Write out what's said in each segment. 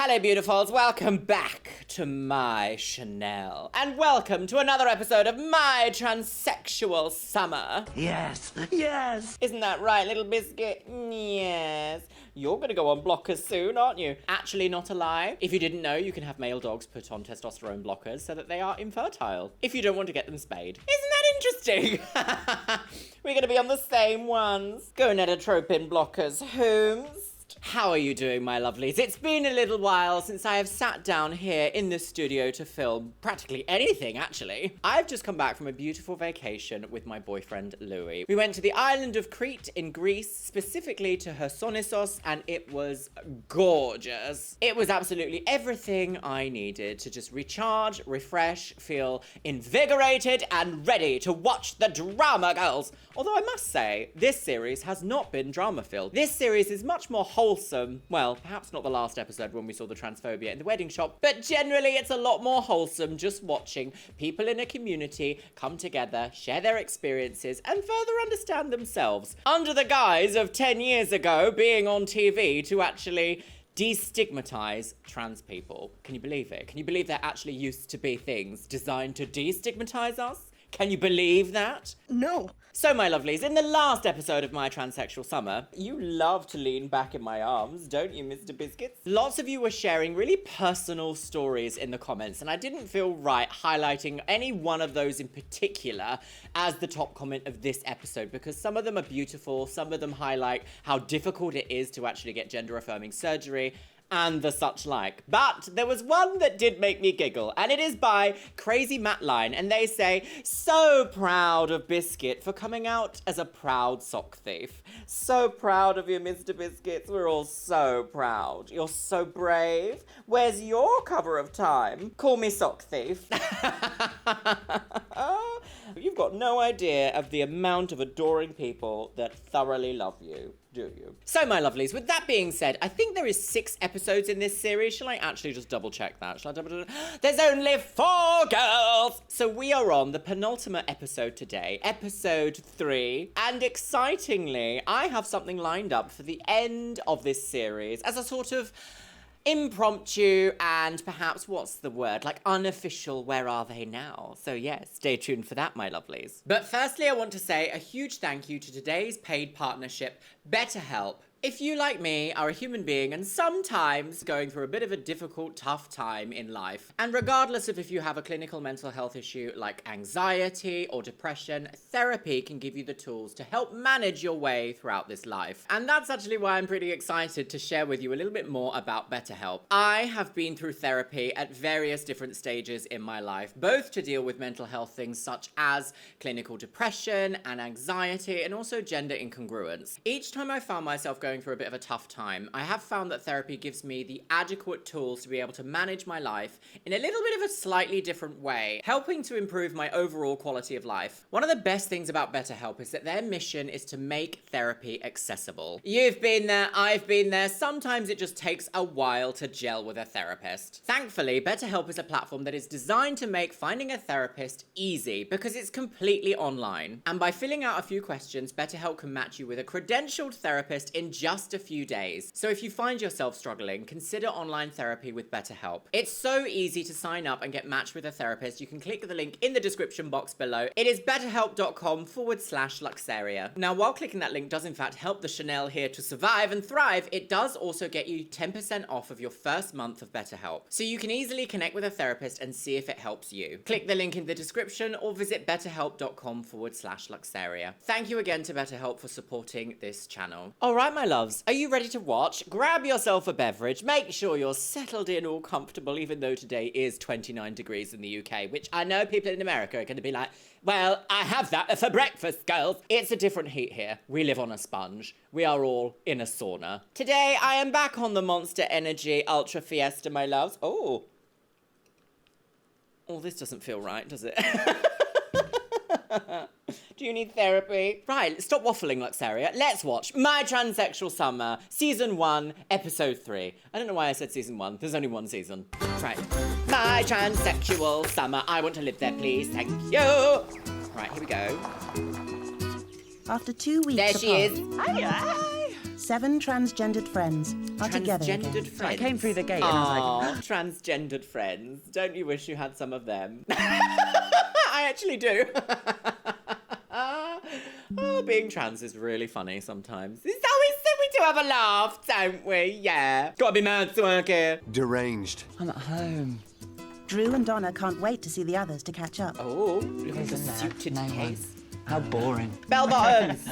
Hello, beautifuls. Welcome back to my Chanel. And welcome to another episode of my Transsexual Summer. Yes, yes. Isn't that right, little biscuit? Yes. You're going to go on blockers soon, aren't you? Actually, not a lie. If you didn't know, you can have male dogs put on testosterone blockers so that they are infertile. If you don't want to get them spayed. Isn't that interesting? We're going to be on the same ones. Gonadotropin blockers, Holmes. How are you doing, my lovelies? It's been a little while since I have sat down here in the studio to film practically anything, actually. I've just come back from a beautiful vacation with my boyfriend, Louis. We went to the island of Crete in Greece, specifically to Hersonissos, and it was gorgeous. It was absolutely everything I needed to just recharge, refresh, feel invigorated, and ready to watch the drama, girls. Although I must say, this series has not been drama-filled. This series is much more wholesome. Well, perhaps not the last episode when we saw the transphobia in the wedding shop, but generally it's a lot more wholesome just watching people in a community come together, share their experiences, and further understand themselves. Under the guise of 10 years ago being on TV to actually destigmatize trans people. Can you believe it? Can you believe there actually used to be things designed to destigmatize us? Can you believe that? No. So, my lovelies, in the last episode of my Transsexual Summer, you love to lean back in my arms, don't you, Mr. Biscuits? Lots of you were sharing really personal stories in the comments, and I didn't feel right highlighting any one of those in particular as the top comment of this episode, because some of them are beautiful, some of them highlight how difficult it is to actually get gender-affirming surgery, and the such like. But there was one that did make me giggle, and it is by Crazy Matline, and they say, so proud of Biscuit for coming out as a proud sock thief. So proud of you, Mr. Biscuits. We're all so proud. You're so brave. Where's your cover of Time? Call me sock thief. You've got no idea of the amount of adoring people that thoroughly love you. Do you? So, my lovelies, with that being said, I think there is 6 episodes in this series. Shall I actually just double check that? There's only 4, girls! So we are on the penultimate episode today, episode 3. And excitingly, I have something lined up for the end of this series as a sort of impromptu and perhaps, what's the word, like unofficial where are they now? So yes, stay tuned for that, my lovelies. But firstly, I want to say a huge thank you to today's paid partnership, Betterhelp. If you, like me, are a human being and sometimes going through a bit of a difficult, tough time in life, and regardless of if you have a clinical mental health issue like anxiety or depression, therapy can give you the tools to help manage your way throughout this life. And that's actually why I'm pretty excited to share with you a little bit more about BetterHelp. I have been through therapy at various different stages in my life, both to deal with mental health things such as clinical depression and anxiety, and also gender incongruence. Each time I found myself going through a bit of a tough time, I have found that therapy gives me the adequate tools to be able to manage my life in a little bit of a slightly different way, helping to improve my overall quality of life. One of the best things about BetterHelp is that their mission is to make therapy accessible. You've been there, I've been there. Sometimes it just takes a while to gel with a therapist. Thankfully, BetterHelp is a platform that is designed to make finding a therapist easy because it's completely online. And by filling out a few questions, BetterHelp can match you with a credentialed therapist in just a few days. So if you find yourself struggling, consider online therapy with BetterHelp. It's so easy to sign up and get matched with a therapist. You can click the link in the description box below. It is betterhelp.com/Luxeria. Now, while clicking that link does in fact help the Chanel here to survive and thrive, it does also get you 10% off of your first month of BetterHelp. So you can easily connect with a therapist and see if it helps you. Click the link in the description or visit betterhelp.com/Luxeria. Thank you again to BetterHelp for supporting this channel. All right, my loves, are you ready to watch? Grab yourself a beverage, make sure you're settled in, all comfortable, even though today is 29 degrees in the UK, which I know people in America are going to be like, well, I have that for breakfast, girls. It's a different heat here. We live on a sponge. We are all in a sauna. Today, I am back on the Monster Energy Ultra Fiesta, my loves. Oh, this doesn't feel right, does it? Do you need therapy? Right, stop waffling, Luxeria. Let's watch My Transsexual Summer, Season 1, Episode 3. I don't know why I said Season 1. There's only one season. Right. My Transsexual Summer. I want to live there, please. Thank you. Right, here we go. After 2 weeks There she is. Hiya. 7 transgendered friends are together again. Transgendered friends. I came through the gate and I was like... Transgendered friends. Don't you wish you had some of them? I actually do. Oh, being trans is really funny sometimes. It's always so we do have a laugh, don't we? Yeah. Gotta be mad to work here. Deranged. I'm at home. Drew and Donna can't wait to see the others to catch up. Oh, look at the Isn't there? suited No case. one. How boring. Bell bottoms.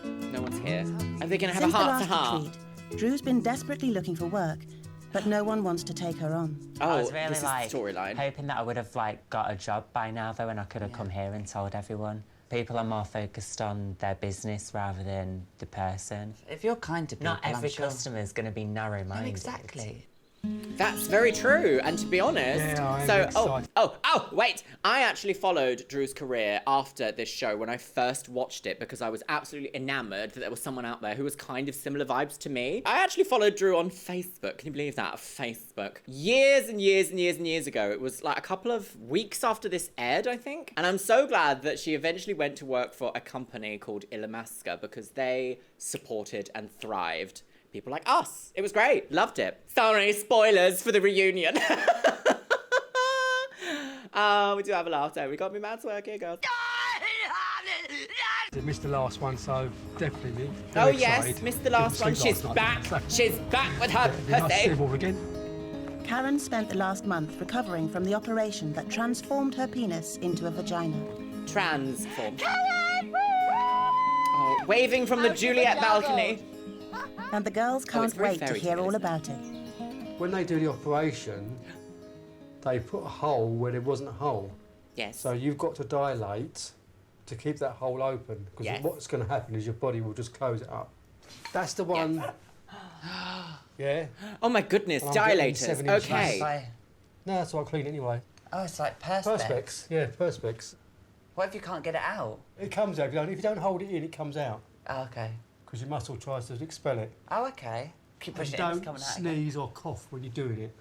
No one's here. Are they going to have Since a the heart to last heart? retreat, Drew's been desperately looking for work, but no one wants to take her on. Oh, I was really this is like the storyline. hoping that I would have like got a job by now though, and I could have come here and told everyone. People are more focused on their business rather than the person. If you're kind to people, Not every I'm sure. customer is going to be narrow-minded. Exactly. That's very true. And to be honest, wait. I actually followed Drew's career after this show when I first watched it because I was absolutely enamored that there was someone out there who was kind of similar vibes to me. I actually followed Drew on Facebook. Can you believe that? Facebook. Years and years and years and years ago. It was like a couple of weeks after this aired, I think. And I'm so glad that she eventually went to work for a company called Ilamaska because they supported and thrived people like us. It was great. Loved it. Sorry, spoilers for the reunion. We do have a laugh, don't we? Got me mad to work here, girls. I missed the last one, so definitely. Oh yes, missed the last one. She's back. She's back with her pussy. Again. Karen spent the last month recovering from the operation that transformed her penis into a vagina. Transformed. Oh, waving from the Juliet balcony. And the girls it's can't very wait to fairy hear tale, all isn't it? about it. When they do the operation, they put a hole where there wasn't a hole. Yes. So you've got to dilate to keep that hole open, because Yes. what's going to happen is your body will just close it up. That's the one. Yeah. Oh my goodness, And I'm getting dilators. 7 inches. Okay. No, that's why I clean anyway. Oh, it's like perspex. Perspex. Yeah, perspex. What if you can't get it out? It comes out. If you don't hold it in, it comes out. Oh, okay. Because your muscle tries to expel it. Oh, okay. Keep And pushing it, it's don't coming out again. sneeze or cough when you're doing it.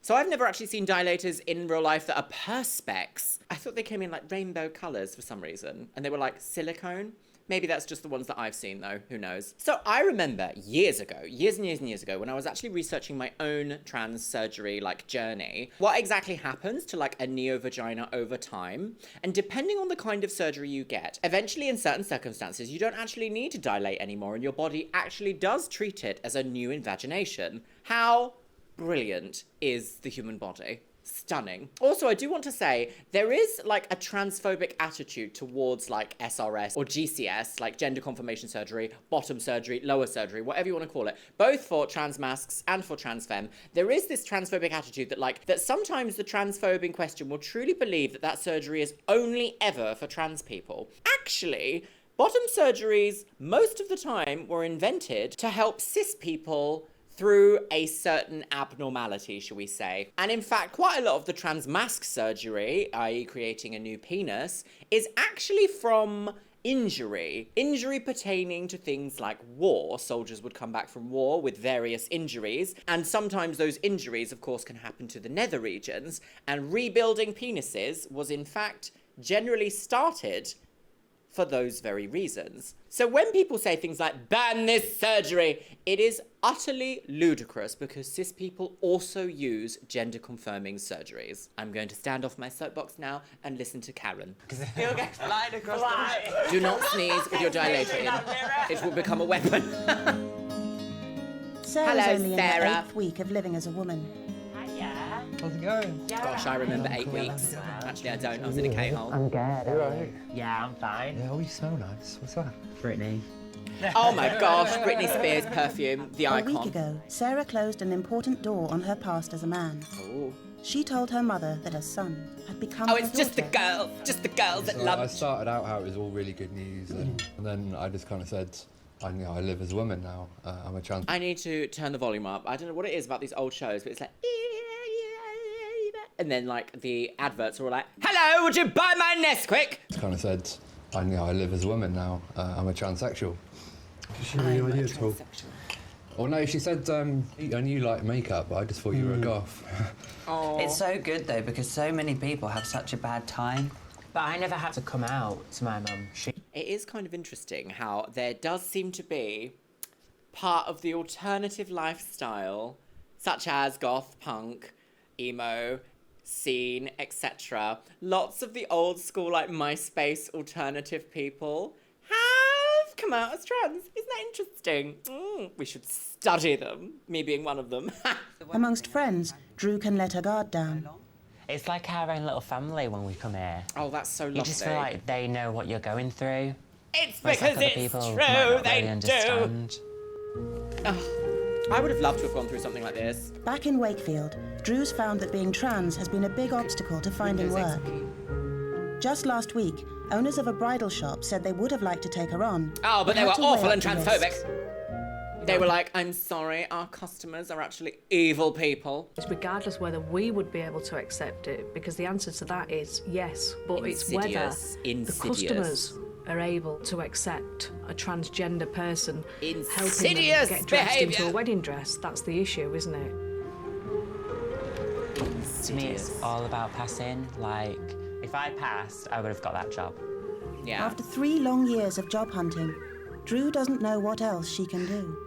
So I've never actually seen dilators in real life that are perspex. I thought they came in like rainbow colours for some reason. And they were like silicone. Maybe that's just the ones that I've seen though, who knows. So I remember years and years ago, when I was actually researching my own trans surgery like journey, what exactly happens to like a neo-vagina over time. And depending on the kind of surgery you get, eventually in certain circumstances, you don't actually need to dilate anymore and your body actually does treat it as a new invagination. How brilliant is the human body? Stunning. Also, I do want to say, there is like a transphobic attitude towards like SRS or GCS, like gender confirmation surgery, bottom surgery, lower surgery, whatever you want to call it, both for trans masks and for trans femme. There is this transphobic attitude that sometimes the transphobe in question will truly believe that surgery is only ever for trans people. Actually, bottom surgeries most of the time were invented to help cis people through a certain abnormality, shall we say. And in fact, quite a lot of the trans mask surgery, i.e. creating a new penis, is actually from injury. Injury pertaining to things like war. Soldiers would come back from war with various injuries, and sometimes those injuries, of course, can happen to the nether regions, and rebuilding penises was in fact generally started for those very reasons. So when people say things like, ban this surgery, it is utterly ludicrous because cis people also use gender-confirming surgeries. I'm going to stand off my soapbox now and listen to Karen. He'll get flying across the room. Do not sneeze with your dilator in. It will become a weapon. Sarah's Hello, only in Sarah. her 8th week of living as a woman. How's it going? Gosh, I remember 8 weeks. Actually, I don't. I was in a K-hole. I'm good. You right? Yeah, I'm fine. Yeah, oh, you smell nice. What's that? Brittany. Oh my gosh, Britney Spears perfume, the A week icon. ago, Sarah closed an important door on her past as a man. Oh. She told her mother that her son had become Oh, her it's just the daughter. girls at So I lunch. started out how it was all really good news, and then I just kind of said, I live as a woman now. I'm a trans. I need to turn the volume up. I don't know what it is about these old shows, but it's like... And then, like, the adverts are all like, hello, would you buy my Nesquik? Kind of said, I live as a woman now. I'm a transsexual. Did she really idea at all? Or no, she said, I knew you like makeup, but I just thought you were a goth. Oh. It's so good though because so many people have such a bad time But I never had to come out to my mum. It is kind of interesting how there does seem to be part of the alternative lifestyle, such as goth, punk, emo, scene, etc. Lots of the old school, like MySpace alternative people have come out as trans. Isn't that interesting? We should study them, me being one of them. Amongst friends, Drew can let her guard down. It's like our own little family when we come here. Oh, that's so lovely. You just feel like they know what you're going through. It's Whereas, because like, other it's people true, might not they really understand. do. I would have loved to have gone through something like this. Back in Wakefield, Drew's found that being trans has been a big obstacle to finding work. Just last week, owners of a bridal shop said they would have liked to take her on. Oh, but they had were to weigh awful up and the transphobic. risks. They were like, I'm sorry, our customers are actually evil people. Regardless whether we would be able to accept it, because the answer to that is yes, but it's whether the customers are able to accept a transgender person helping them get dressed into a wedding dress. That's the issue, isn't it? To me, it's all about passing. Like, if I passed, I would have got that job. Yeah. After 3 long years of job hunting, Drew doesn't know what else she can do.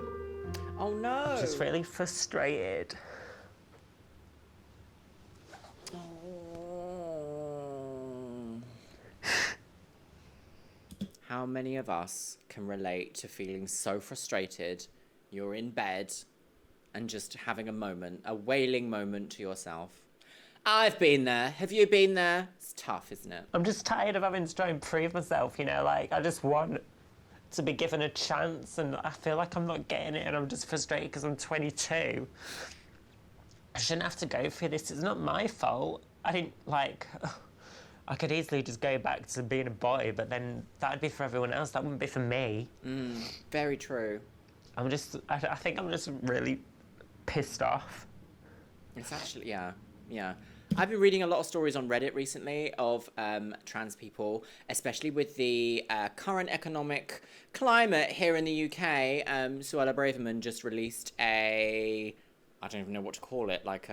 Oh no. I'm just really frustrated. How many of us can relate to feeling so frustrated you're in bed and just having a moment, a wailing moment to yourself? I've been there. Have you been there? It's tough, isn't it? I'm just tired of having to try and prove myself, you know, like, I just want to be given a chance, and I feel like I'm not getting it, and I'm just frustrated because I'm 22. I shouldn't have to go through this. It's not my fault. I didn't, like... I could easily just go back to being a boy, but then that'd be for everyone else. That wouldn't be for me. Very true. I think I'm just really pissed off. It's actually, yeah. I've been reading a lot of stories on Reddit recently of trans people, especially with the current economic climate here in the UK. Suella Braverman just released I don't even know what to call it, like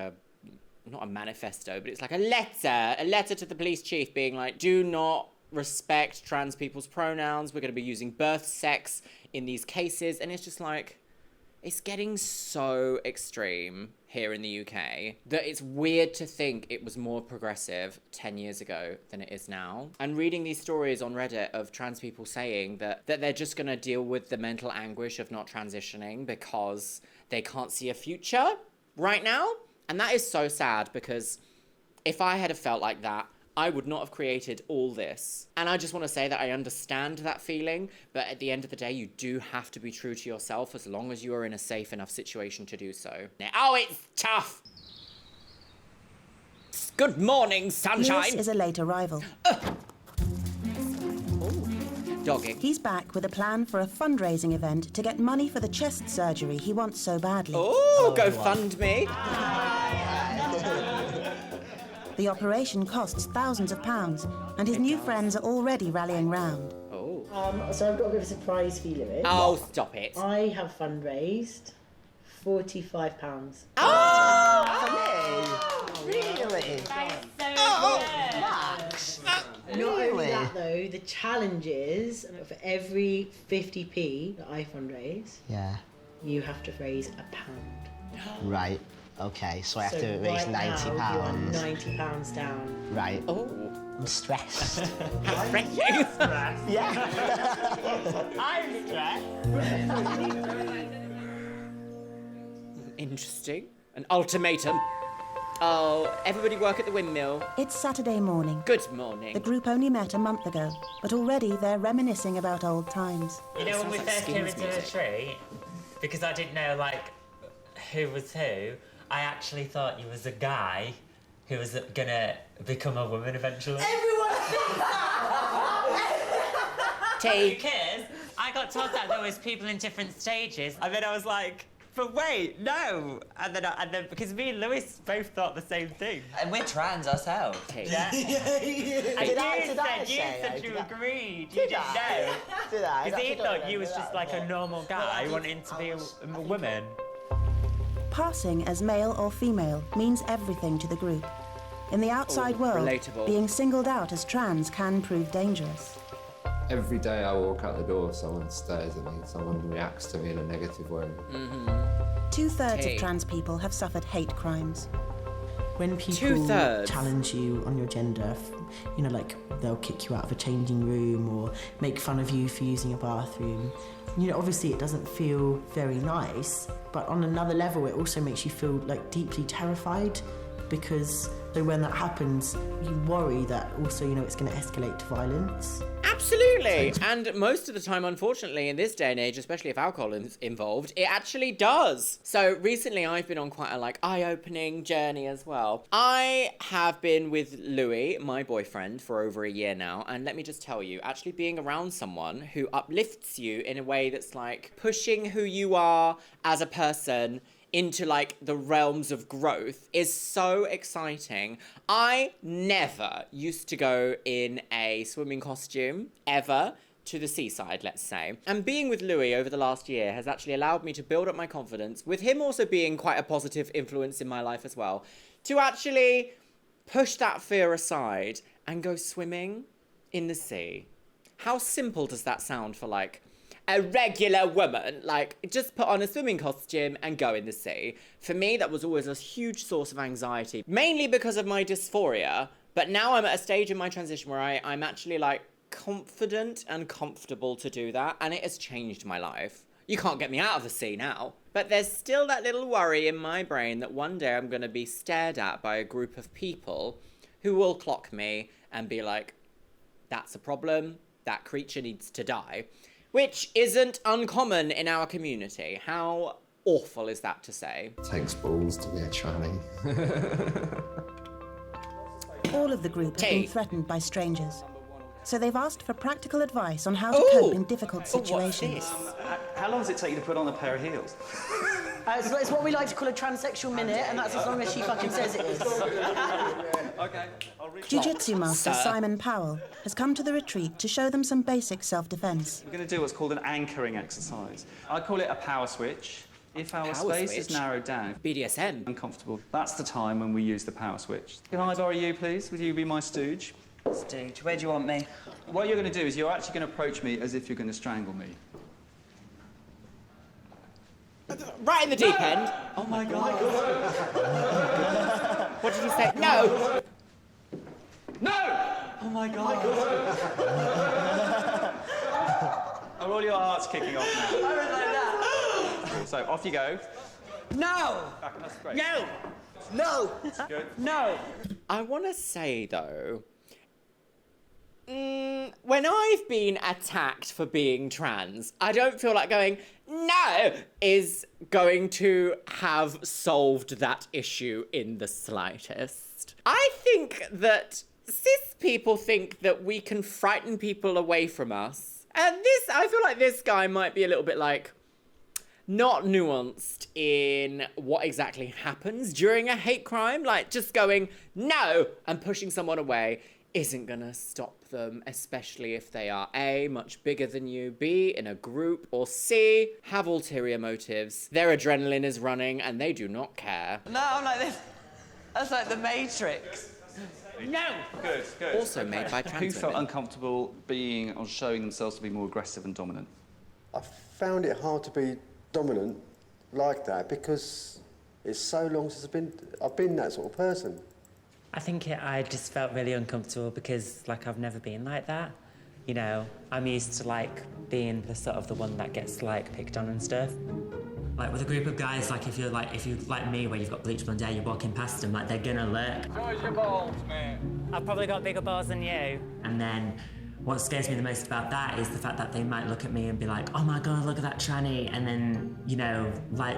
not a manifesto, but it's like a letter to the police chief being like, do not respect trans people's pronouns. We're going to be using birth sex in these cases. And it's just like, it's getting so extreme here in the UK that it's weird to think it was more progressive 10 years ago than it is now. And reading these stories on Reddit of trans people saying that they're just going to deal with the mental anguish of not transitioning because they can't see a future right now. And that is so sad, because if I had have felt like that, I would not have created all this. And I just want to say that I understand that feeling, but at the end of the day, you do have to be true to yourself as long as you are in a safe enough situation to do so. Oh, it's tough! Good morning, sunshine! Lewis is a late arrival. Dogging. He's back with a plan for a fundraising event to get money for the chest surgery he wants so badly. Oh, go fund me. The operation costs thousands of pounds, and his new friends are already rallying round. Oh. So I've got a bit of a surprise for you, Lewis. Oh, stop it. I have fundraised £45. Really? Not only that though, the challenge is for every 50p that I fundraise, Yeah. you have to raise £1. Right. Okay, so I have to raise right now, £90. you're £90 down. Right. Oh. I'm stressed. How fresh. Yeah. I'm stressed. Interesting. An ultimatum. Oh, everybody work at the windmill. It's Saturday morning. Good morning. The group only met a month ago, but already they're reminiscing about old times. You know, when we Sounds like first came Skins into the music. retreat, because I didn't know, like, who was who, I actually thought you was a guy who was gonna become a woman eventually. Tea. Because I got told that there was people in different stages, and then I was like, but wait, no. And then because me and Lewis both thought the same thing. And we're trans ourselves. Yeah. And you said you agreed. You didn't know. Did I? Because he thought you was just like a normal guy wanting to be a woman. Passing as male or female means everything to the group. In the outside world, relatable. being singled out as trans can prove dangerous. Every day I walk out the door, someone stares at me, someone reacts to me in a negative way. 2/3 of trans people have suffered hate crimes. When people 2/3. challenge you on your gender, you know, like they'll kick you out of a changing room or make fun of you for using a bathroom. You know, obviously it doesn't feel very nice, but on another level it also makes you feel like deeply terrified, because when that happens, you worry that also, you know, it's going to escalate to violence. Absolutely. And most of the time, unfortunately, in this day and age, especially if alcohol is involved, it actually does. So recently I've been on quite a eye-opening journey as well. I have been with Louis, my boyfriend, for over a year now. And let me just tell you, actually being around someone who uplifts you in a way that's like pushing who you are as a person into like the realms of growth is so exciting. I never used to go in a swimming costume, ever, to the seaside, let's say. And being with Louis over the last year has actually allowed me to build up my confidence, with him also being quite a positive influence in my life as well, to actually push that fear aside and go swimming in the sea. How simple does that sound for like a regular woman? Like, just put on a swimming costume and go in the sea. For me, that was always a huge source of anxiety, mainly because of my dysphoria. But now I'm at a stage in my transition where I'm actually like confident and comfortable to do that, and it has changed my life. You can't get me out of the sea now. But there's still that little worry in my brain that one day I'm going to be stared at by a group of people who will clock me and be like, that's a problem, that creature needs to die. Which isn't uncommon in our community. How awful is that to say? It takes balls to be a tranny. All of the group have been threatened by strangers. So they've asked for practical advice on how to Ooh. cope in difficult situations. How long does it take you to put on a pair of heels? It's what we like to call a transsexual minute, and that's as long as she fucking says it is. Okay, I'll read. Jiu-Jitsu master Simon Powell has come to the retreat to show them some basic self-defense. We're going to do what's called an anchoring exercise. I call it a power switch. If our Power space switch? is narrowed down, BDSM. uncomfortable, that's the time when we use the power switch. Can I borrow you, please? Would you be my stooge? Stooge, where do you want me? What you're going to do is you're actually going to approach me as if you're going to strangle me. Right in the deep end. Oh my God. What did he say? No! No! Oh my God. Are all your hearts kicking off now? I was like that. So off you go. No! Back, that's great. No! No! Good. No! I want to say, though, when I've been attacked for being trans, I don't feel like going, no, is going to have solved that issue in the slightest. I think that cis people think that we can frighten people away from us. And I feel like this guy might be a little bit like, not nuanced in what exactly happens during a hate crime. Like, just going, no, and pushing someone away isn't gonna stop them, especially if they are A, much bigger than you, B, in a group, or C, have ulterior motives. Their adrenaline is running and they do not care. No, I'm like this. That's like the Matrix. No! Good, good. Also made by trans Who felt women. uncomfortable being or showing themselves to be more aggressive and dominant? I found it hard to be dominant like that because it's so long since I've been that sort of person. I think I just felt really uncomfortable because, like, I've never been like that. You know, I'm used to, like, being the sort of the one that gets, like, picked on and stuff. Like, with a group of guys, like, if you're like me, where you've got bleach blonde hair, you're walking past them, like, they're gonna look. Show us your balls, man. I've probably got bigger balls than you. And then what scares me the most about that is the fact that they might look at me and be like, oh my God, look at that tranny, and then, you know, like,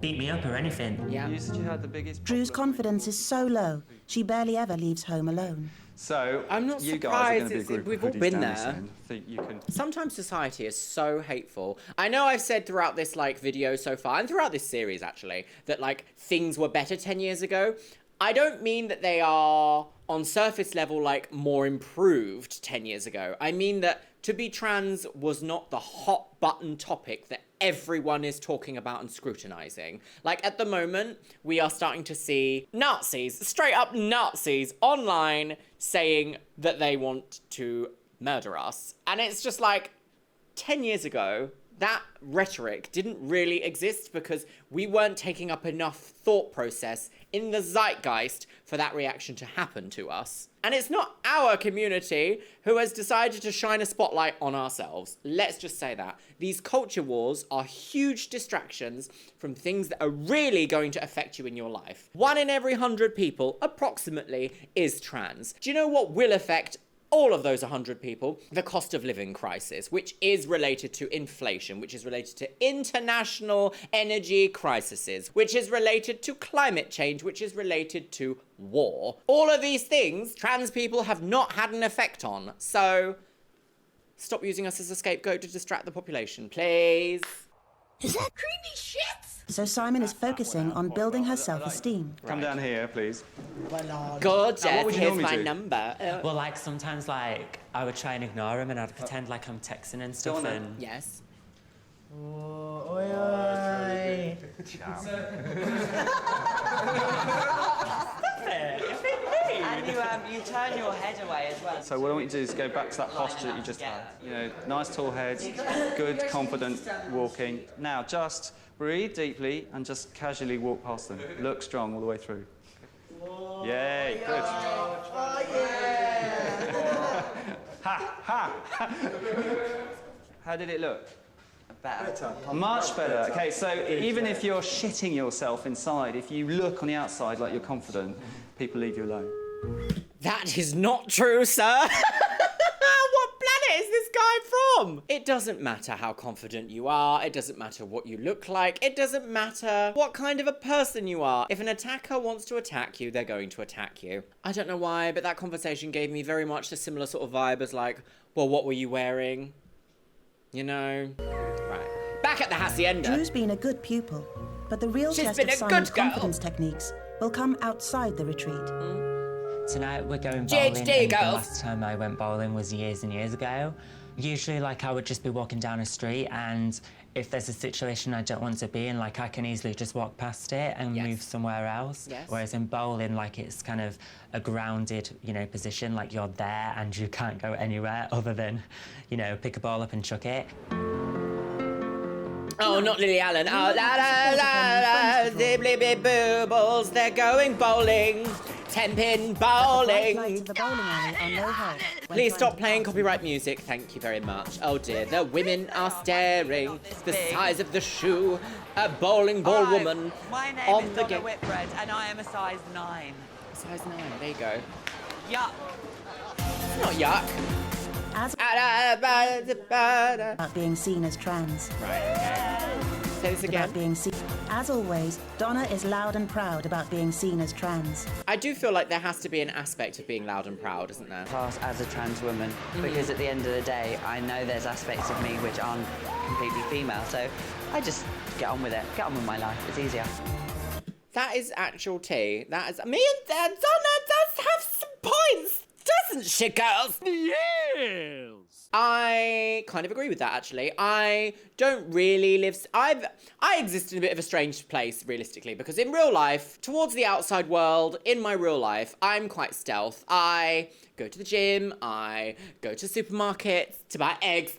beat me up or anything. Yeah. You said you had the biggest Drew's confidence is so low, she barely ever leaves home alone. So, I'm not you guys are going surprised. to be a group We've of all hoodies been down there. this end. I think you can... Sometimes society is so hateful. I know I've said throughout this, like, video so far, and throughout this series, actually, that, like, things were better 10 years ago. I don't mean that they are, on surface level, like, more improved 10 years ago. I mean that to be trans was not the hot button topic that everyone is talking about and scrutinizing. Like, at the moment, we are starting to see Nazis, straight up Nazis, online saying that they want to murder us. And it's just like, 10 years ago, that rhetoric didn't really exist because we weren't taking up enough thought process in the zeitgeist for that reaction to happen to us. And it's not our community who has decided to shine a spotlight on ourselves. Let's just say that. These culture wars are huge distractions from things that are really going to affect you in your life. 1 in every 100 people, approximately, is trans. Do you know what will affect all of those 100 people? The cost of living crisis, which is related to inflation, which is related to international energy crises, which is related to climate change, which is related to war. All of these things, trans people have not had an effect on. So, stop using us as a scapegoat to distract the population, please. Is that creepy shit? So Simon is focusing on building her self-esteem. Come down here, please. Gorgeous, What would you here's normally my do? number. Well, like, sometimes, like, I would try and ignore him and I'd pretend like I'm texting and stuff and... Yes. And you turn your head away as well. So what I want you to do is go back to that posture that you just had. You know, nice tall head, good, confident walking. Now, just breathe deeply and just casually walk past them. Look strong all the way through. Yay, good. Ha, ha. How did it look? Better. Much better. Okay, so even if you're shitting yourself inside, if you look on the outside like you're confident, people leave you alone. That is not true, sir. What planet is this guy from? It doesn't matter how confident you are. It doesn't matter what you look like. It doesn't matter what kind of a person you are. If an attacker wants to attack you, they're going to attack you. I don't know why, but that conversation gave me very much a similar sort of vibe as like, well, what were you wearing? You know? Right. Back at the hacienda. Drew's been a good pupil, but the real She's test been of a Simon's good girl. confidence techniques will come outside the retreat. Tonight we're going bowling, GHD, and the girls. last time I went bowling was years and years ago. Usually, like, I would just be walking down a street, and if there's a situation I don't want to be in, like, I can easily just walk past it and move somewhere else. Yes. Whereas in bowling, like, it's kind of a grounded, you know, position, like you're there and you can't go anywhere other than, you know, pick a ball up and chuck it. Oh, not Lily Allen. Oh, la la la la, zibbly boobles, they're going bowling. 10-pin bowling. Please stop playing copyright music. Thank you very much. Oh dear, the women are staring. The size of the shoe. A bowling ball woman My name on is the Donna game. Whitbread, and I am a size 9. Size 9. There you go. Yuck. It's not yuck. About being seen as trans. Right. Say this again. About being seen. As always, Donna is loud and proud about being seen as trans. I do feel like there has to be an aspect of being loud and proud, isn't there? Class as a trans woman, because at the end of the day, I know there's aspects of me which aren't completely female, so I just get on with it, get on with my life. It's easier. That is actual tea. That is me and Donna does have some points, doesn't she, girls? Yes. I kind of agree with that, actually. I don't really live... I exist in a bit of a strange place, realistically, because in real life, towards the outside world, in my real life, I'm quite stealth. I go to the gym, I go to supermarkets to buy eggs,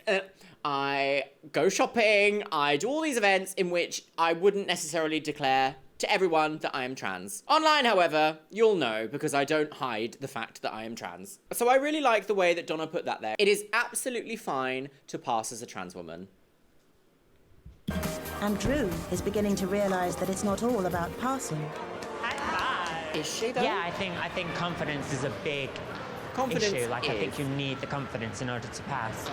I go shopping, I do all these events in which I wouldn't necessarily declare to everyone that I am trans. Online, however, you'll know because I don't hide the fact that I am trans. So I really like the way that Donna put that there. It is absolutely fine to pass as a trans woman. And Drew is beginning to realise that it's not all about passing. Is she though? Yeah, I think confidence is a big issue. Like, I think you need the confidence in order to pass.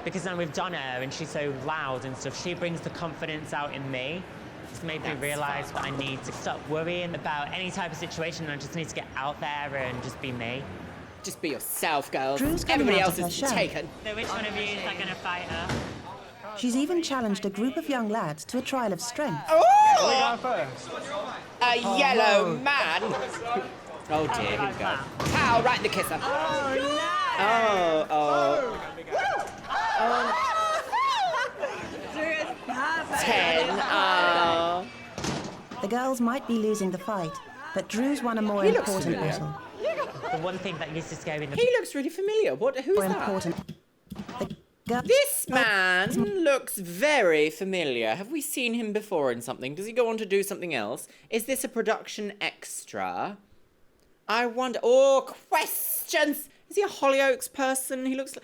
Because then with Donna, and she's so loud and stuff, she brings the confidence out in me. It's made me realise that I need to stop worrying about any type of situation. I just need to get out there and just be me. Just be yourself, girls. Drew's coming Everybody out else of her is shell. taken. So which one of you is going to fight her? She's even challenged a group of young lads to a trial of strength. Oh! A yellow man. Oh dear, here we go. Pow, right in the kisser. Oh, no. Oh. 10. The girls might be losing the fight, but Drew's won a more He looks important familiar. battle. The one thing that used to scare me in the... He looks really familiar. Who's More that? important. The This man looks very familiar. Have we seen him before in something? Does he go on to do something else? Is this a production extra? I wonder. Oh, questions! Is he a Hollyoaks person? He looks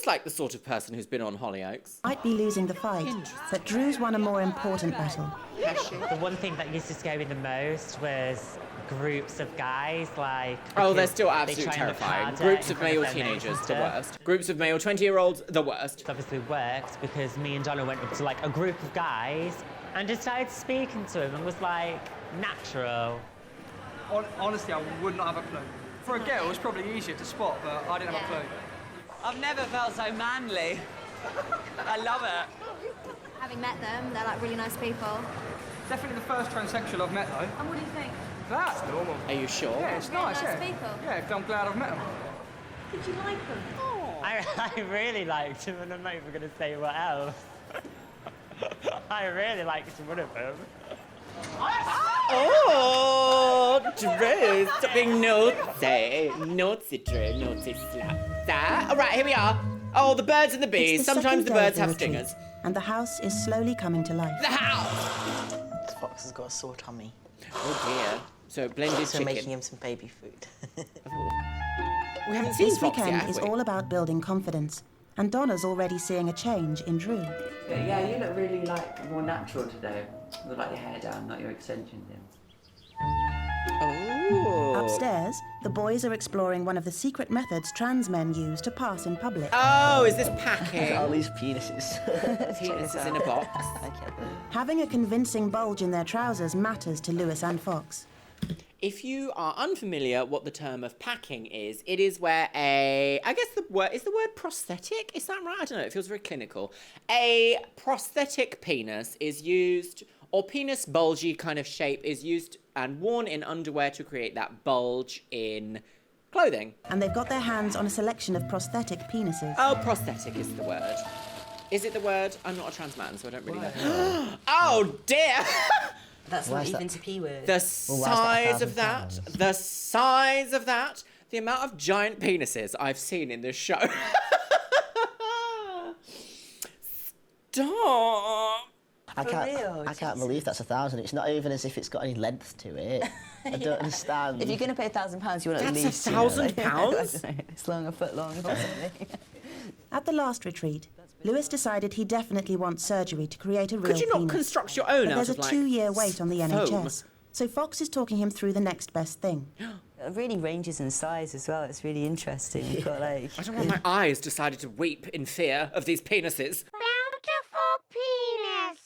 like the sort of person who's been on Hollyoaks. might be losing the fight, but Drew's won a more important battle. The one thing that used to scare me the most was groups of guys, like... Oh, they're because still they absolutely try and look terrifying. harder Groups in of front male their mates and teenagers, the stuff. worst. Groups of male 20-year-olds, the worst. It obviously worked because me and Donna went up to like a group of guys and just started speaking to him and was like natural. Honestly, I would not have a clue. For a girl, it's probably easier to spot, but I didn't have a clue. I've never felt so manly. I love it. Having met them, they're like really nice people. Definitely the first transsexual I've met, though. And what do you think? That's normal. Are you sure? Yeah, it's nice, nice yeah. people. Yeah, I'm glad I've met them. Did you like them? I really liked him and I'm not even going to say what else. I really liked one of them. Oh, Drew, stop being naughty. Naughty, Drew, naughty slapper. All right, here we are. Oh, the birds and the bees. It's the Sometimes the second day birds of have the retreat, stingers. and the house is slowly coming to life. The house! This fox has got a sore tummy. Oh dear. So blended So chicken. making him some baby food. We haven't seen This Fox weekend yet, have is we? all about building confidence, and Donna's already seeing a change in Drew. Yeah, you look really like more natural today. You look like your hair down, not your extensions in. Oh. Upstairs, the boys are exploring one of the secret methods trans men use to pass in public. Oh, is this packing? All these penises. Penises in a box. Okay. Having a convincing bulge in their trousers matters to Lewis and Fox. If you are unfamiliar what the term of packing is, it is where I guess the word prosthetic? Is that right? I don't know. It feels very clinical. A prosthetic penis is used, or penis bulgy kind of shape is used and worn in underwear to create that bulge in clothing. And they've got their hands on a selection of prosthetic penises. Oh, prosthetic is the word. Is it the word? I'm not a trans man, so I don't really know. Oh, dear! That's not even to P word. The size of that, the amount of giant penises I've seen in this show. Stop! I can't believe that's 1,000. It's not even as if it's got any length to it. I don't understand. If you're going to pay £1,000, you want at That's least... £1,000? I don't know, it's long, a foot long or something. At the last retreat, Lewis decided he definitely wants surgery to create a real Could you not penis. construct your own But out there's of, a like, 2-year wait on the foam? NHS. So Fox is talking him through the next best thing. It really ranges in size as well. It's really interesting. You've got like... I don't want my eyes decided to weep in fear of these penises.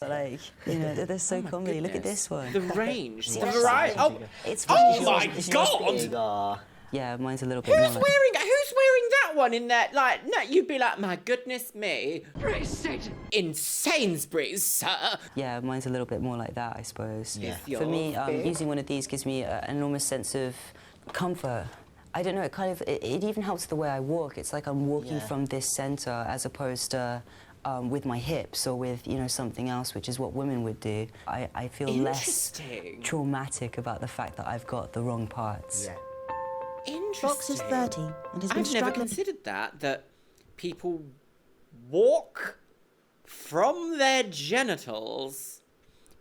Like, you know, they're so comely. Look at this one. The range, See, the that's variety. Oh, It's oh yours- my it's yours big, God! Yeah, mine's a little bit more Who's like... wearing that one in there? Like, no, you'd be like, my goodness me. In Sainsbury's, sir. Yeah, mine's a little bit more like that, I suppose. Yeah. For me, Yours big? using one of these gives me an enormous sense of comfort. I don't know, it even helps the way I walk. It's like I'm walking from this centre as opposed to with my hips or with, you know, something else, which is what women would do. I feel less traumatic about the fact that I've got the wrong parts. Fox Interesting. is 30 and has been I've never struggling... considered that people walk from their genitals.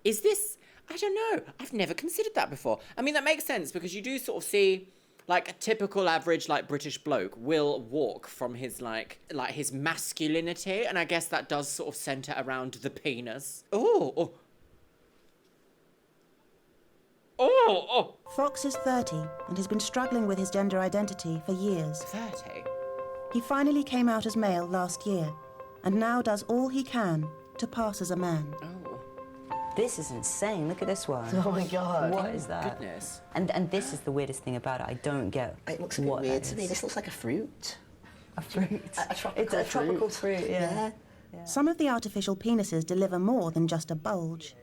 Is this... I don't know. I've never considered that before. I mean, that makes sense because you do sort of see... Like, a typical average, like, British bloke will walk from his, like his masculinity, and I guess that does sort of centre around the penis. Oh. Fox is 30 and has been struggling with his gender identity for years. 30? He finally came out as male last year and now does all he can to pass as a man. Oh. This is insane. Look at this one. Oh my God. What is that? Goodness. And this is the weirdest thing about it. I don't get It looks a bit what weird that to me. is. This looks like a fruit. A fruit. It's a tropical fruit. yeah. Some of the artificial penises deliver more than just a bulge.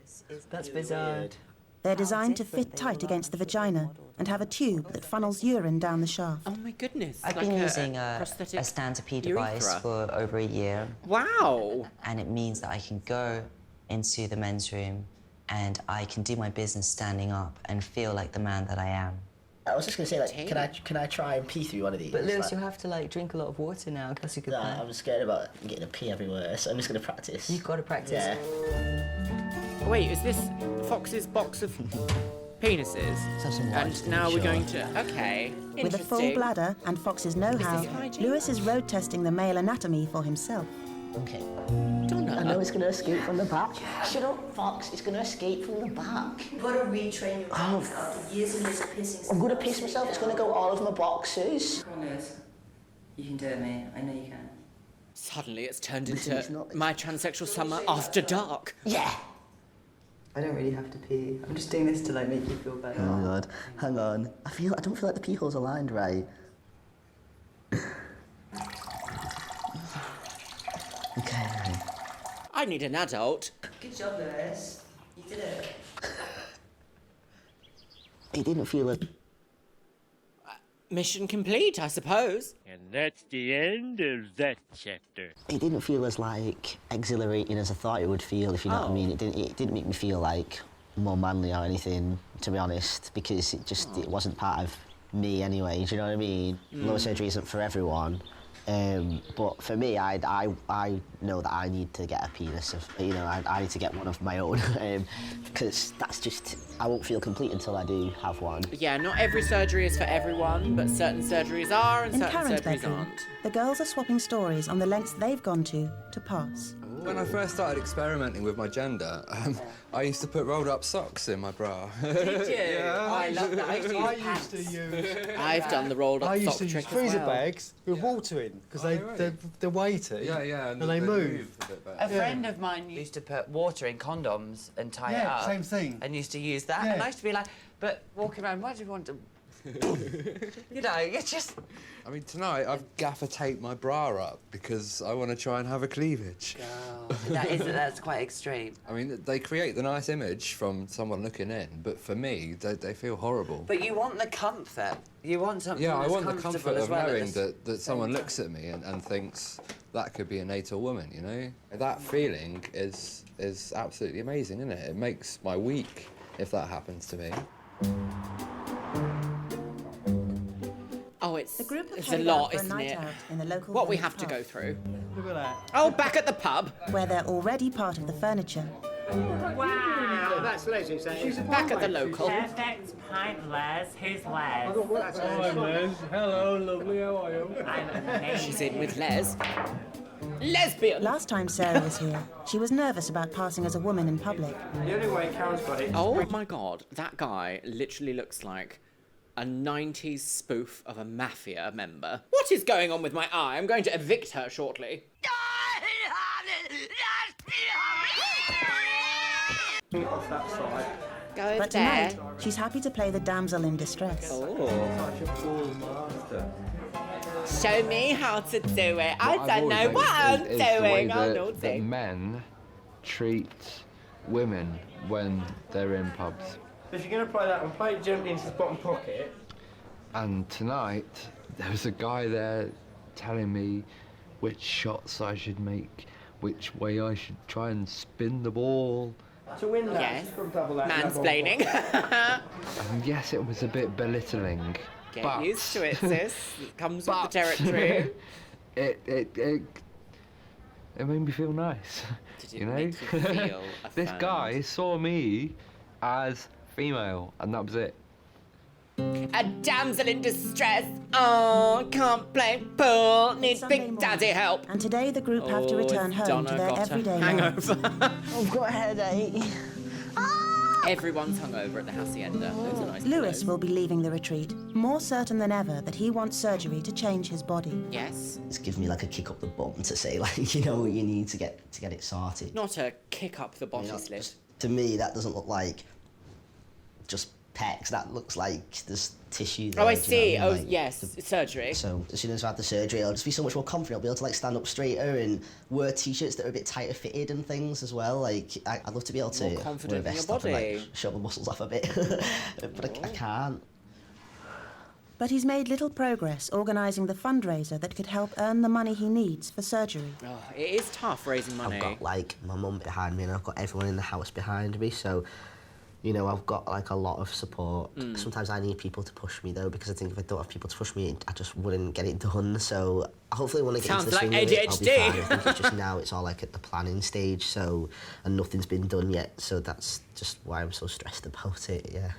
That's bizarre. Weird. They're designed to fit tight against the vagina and have a tube that funnels urine down the shaft. Oh my goodness. I've been using a stand-to-pee device for over a year. Wow. And it means that I can go into the men's room and I can do my business standing up and feel like the man that I am. I was just going to say, like, can I try and pee through one of these? But Lewis, you have to, like, drink a lot of water now because you could... I'm scared about getting a pee everywhere, so I'm just going to practice. You've got to practice. Yeah. Wait, is this Fox's box of penises? And now we're going to... Okay, With a full bladder and Fox's know-how, Lewis is road testing the male anatomy for himself. Okay. I know it's going to escape from the back. Shut up, Fox. It's going to escape from the back. You've got to retrain your body after years and years of pissing. I'm going to piss myself. It's going to go all over my boxes. Come on, Lewis. You can do it, mate. I know you can. Suddenly it's turned into my Transsexual Summer after dark. Yeah. I don't really have to pee. I'm just doing this to, like, make you feel better. Oh, my God. Hang on. I don't feel like the pee hole's aligned right. Okay. I need an adult. Good job, Lewis. You did it. It didn't feel like... Mission complete, I suppose. And that's the end of that chapter. It didn't feel as, like, exhilarating as I thought it would feel, if you know what I mean. It didn't make me feel, like, more manly or anything, to be honest, because it wasn't part of me anyway, do you know what I mean? Lower surgery isn't for everyone. But for me, I know that I need to get a penis. I need to get one of my own, because that's just, I won't feel complete until I do have one. Yeah, not every surgery is for everyone, but certain surgeries are and In certain Karen's surgeries bedroom, aren't. the girls are swapping stories on the lengths they've gone to pass. When I first started experimenting with my gender, I used to put rolled-up socks in my bra. Did you? Yeah. I love that. I used to use... I've done the rolled-up sock I used to use trick as freezer well. bags with water in, because they're weighty. Yeah, and they move. A friend of mine used to put water in condoms and tie it up. Same thing. And used to use that. Yeah. And I used to be like, but walking around, why do you want to... you know, it's just... I mean, tonight I've gaffer taped my bra up because I want to try and have a cleavage. That's quite extreme. I mean, they create the nice image from someone looking in, but for me, they feel horrible. But you want the comfort. You want something Yeah, I that's want the comfortable comfort as of well at knowing the that someone looks at me and thinks that could be a natal woman, you know? That feeling is absolutely amazing, isn't it? It makes my week if that happens to me. Oh, it's The group have a headed lot, out for a isn't night it? out in the local What we village have to pub, go through. Look at that. Oh, back at the pub. where they're already part of the furniture. Wow. That's Leslie saying. Back at the local. Perfect pint, Les. Who's Les? Hi, Les. Hello, lovely. How are you? I'm amazing. She's in with Les. Lesbian! Last time Sarah was here, she was nervous about passing as a woman in public. The only way Karen's got it. Oh my God, that guy literally looks like a 90s spoof of a mafia member. What is going on with my eye? I'm going to evict her shortly. Off that side. Go over But there. tonight, she's happy to play the damsel in distress. Oh. Show me how to do it. I don't know what I'm doing. I'm that naughty. men treat women when they're in pubs. If you're going to play that one, play it gently into the bottom pocket. And tonight, there was a guy there telling me which shots I should make, which way I should try and spin the ball. To win that, Yes. you've got to double that. Mansplaining. And yes, it was a bit belittling. Get but used to it, sis. It comes with the territory. it made me feel nice. Did it you know? make you feel This affirmed? guy saw me as female, and that was it. A damsel in distress. Oh, can't play pool. Needs Sunday big morning, daddy help. And today the group have to return home Donna to their got a everyday lives. hangover. I've got a headache. Everyone's hungover at the hacienda. Those are nice to Lewis know. will be leaving the retreat, more certain than ever that he wants surgery to change his body. Yes. It's given me like a kick up the bum to say, like, you know what you need to get it sorted. Not a kick up the body You know, slit. to me, that doesn't look like just pecs, that looks like there's tissue there. Oh, I do you know see. what I mean? Oh, yes, surgery. So as soon as I've had the surgery, I'll just be so much more confident. I'll be able to like stand up straighter and wear t-shirts that are a bit tighter fitted and things as well. Like I'd love to be able to More wear a confident in your vest up and body. like show the muscles off a bit, but I can't. But he's made little progress organising the fundraiser that could help earn the money he needs for surgery. Oh, it is tough raising money. I've got like my mum behind me and I've got everyone in the house behind me, so you know I've got like a lot of support. Sometimes I need people to push me though, because I think if I don't have people to push me, I just wouldn't get it done. So hopefully when I get into the swing of it, I'll be fine. I think it's just now it's all like at the planning stage, so and nothing's been done yet. So that's just why I'm so stressed about it. Yeah.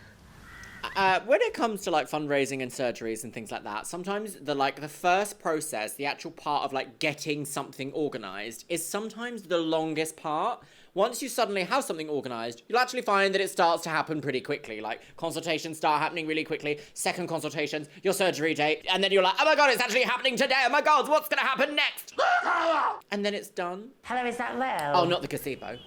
When it comes to like fundraising and surgeries and things like that, sometimes the first process, the actual part of like getting something organised, is sometimes the longest part. Once you suddenly have something organised, you'll actually find that it starts to happen pretty quickly. Like consultations start happening really quickly, second consultations, your surgery date, and then you're like, oh my god, it's actually happening today. Oh my god, what's gonna happen next? And then it's done. Hello, is that Lil? Oh, not the gazebo.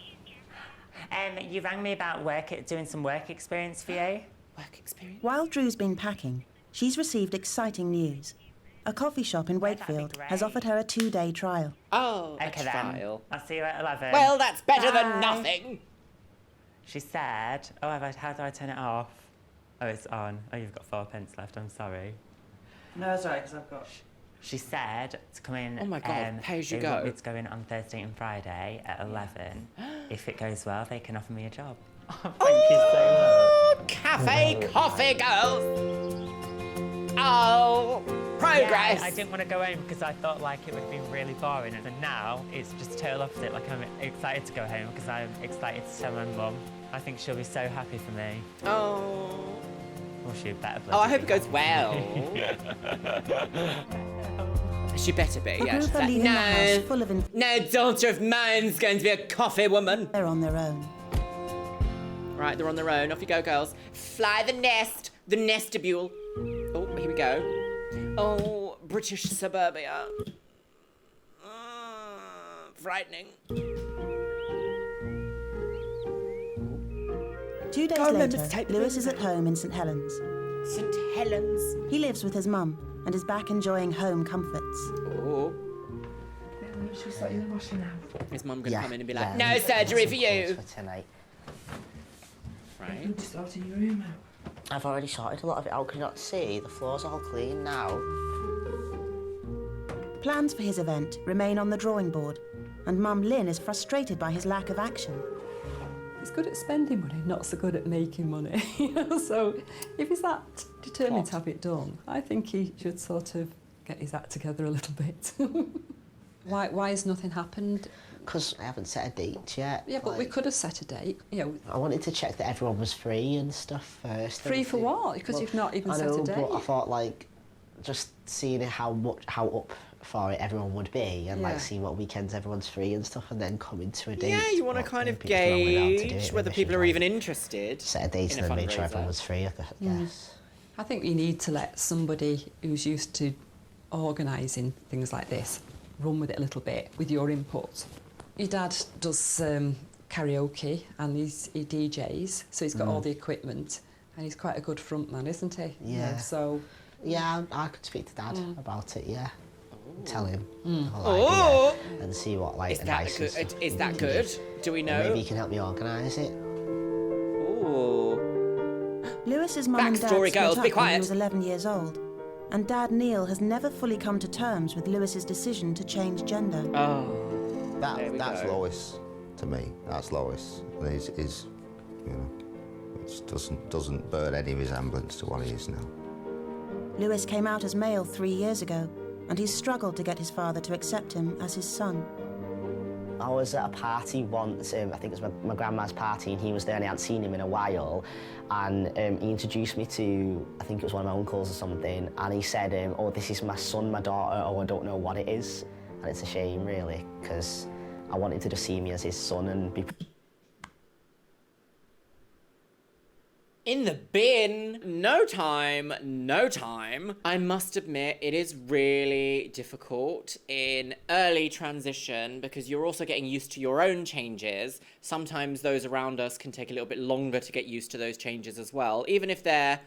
You rang me about doing some work experience for you. Work experience? While Drew's been packing, she's received exciting news. A coffee shop in Wakefield has offered her a 2-day trial. Oh, okay, a trial. Then. I'll see you at 11. Well, that's better Bye. than nothing. She said, how do I turn it off? Oh, it's on. Oh, you've got 4 pence left, I'm sorry. No, it's alright, because I've got... She said to come in. Oh my god, pay as you they go. want me to go in on Thursday and Friday at 11. If it goes well, they can offer me a job. Thank you so much. Cafe coffee girls. Oh, progress. Yeah, I didn't want to go home because I thought like it would have been really boring, and now it's just total opposite. Like I'm excited to go home because I'm excited to tell my mum. I think she'll be so happy for me. Oh. Well, she better. Oh, I hope it goes well. She better be. The Yeah. group are leaving the house full of... No daughter of mine's going to be a coffee woman. They're on their own. Right, they're on their own. Off you go, girls. Fly the nest. The nestibule. Oh, here we go. Oh, British suburbia. Frightening. 2 days later, Lewis is at home in St Helens. St Helens? He lives with his mum and is back enjoying home comforts. Oh. Should we start in the washing now? Is mum going to come in and be like, no surgery for you? For tonight. Right. You just sorting your room out. I've already sorted a lot of it out. Can you not see? The floor's all clean now. Plans for his event remain on the drawing board, and Mum Lynn is frustrated by his lack of action. He's good at spending money, not so good at making money. So if he's that determined to have it done, I think he should sort of get his act together a little bit. Why has nothing happened? Because I haven't set a date yet. Yeah, but we could have set a date. You know, I wanted to check that everyone was free and stuff first. Free for what? Because you've not even set a date. But I thought, like, just seeing how up for it everyone would be, and like see what weekends everyone's free and stuff, and then coming to a date. Yeah, you want to kind of gauge whether people are even interested. Set a date and then make sure everyone was free, I guess. I think you need to let somebody who's used to organising things like this run with it a little bit with your input. Your dad does karaoke and he DJs, so he's got all the equipment, and he's quite a good front man, isn't he? Yeah. You know, so yeah, I could speak to Dad about it. Yeah. Tell him the whole Oh. idea and see what like advice and stuff. Is that good? Do we know? Maybe he can help me organise it. Ooh. Lewis's mum and dad Backstory, split girls, up be when he quiet. was 11 years old, and Dad Neil has never fully come to terms with Lewis's decision to change gender. Oh. That's Lois to me. That's Lois. And he's you know, it doesn't bear any resemblance to what he is now. Lewis came out as male 3 years ago, and he's struggled to get his father to accept him as his son. I was at a party once, I think it was my grandma's party, and he was there and I hadn't seen him in a while, and he introduced me to, I think it was one of my uncles or something, and he said, oh, this is my son, my daughter, oh, I don't know what it is. And it's a shame, really, because I wanted to just see me as his son and be... In the bin. No time, no time. I must admit, it is really difficult in early transition because you're also getting used to your own changes. Sometimes those around us can take a little bit longer to get used to those changes as well. Even if they're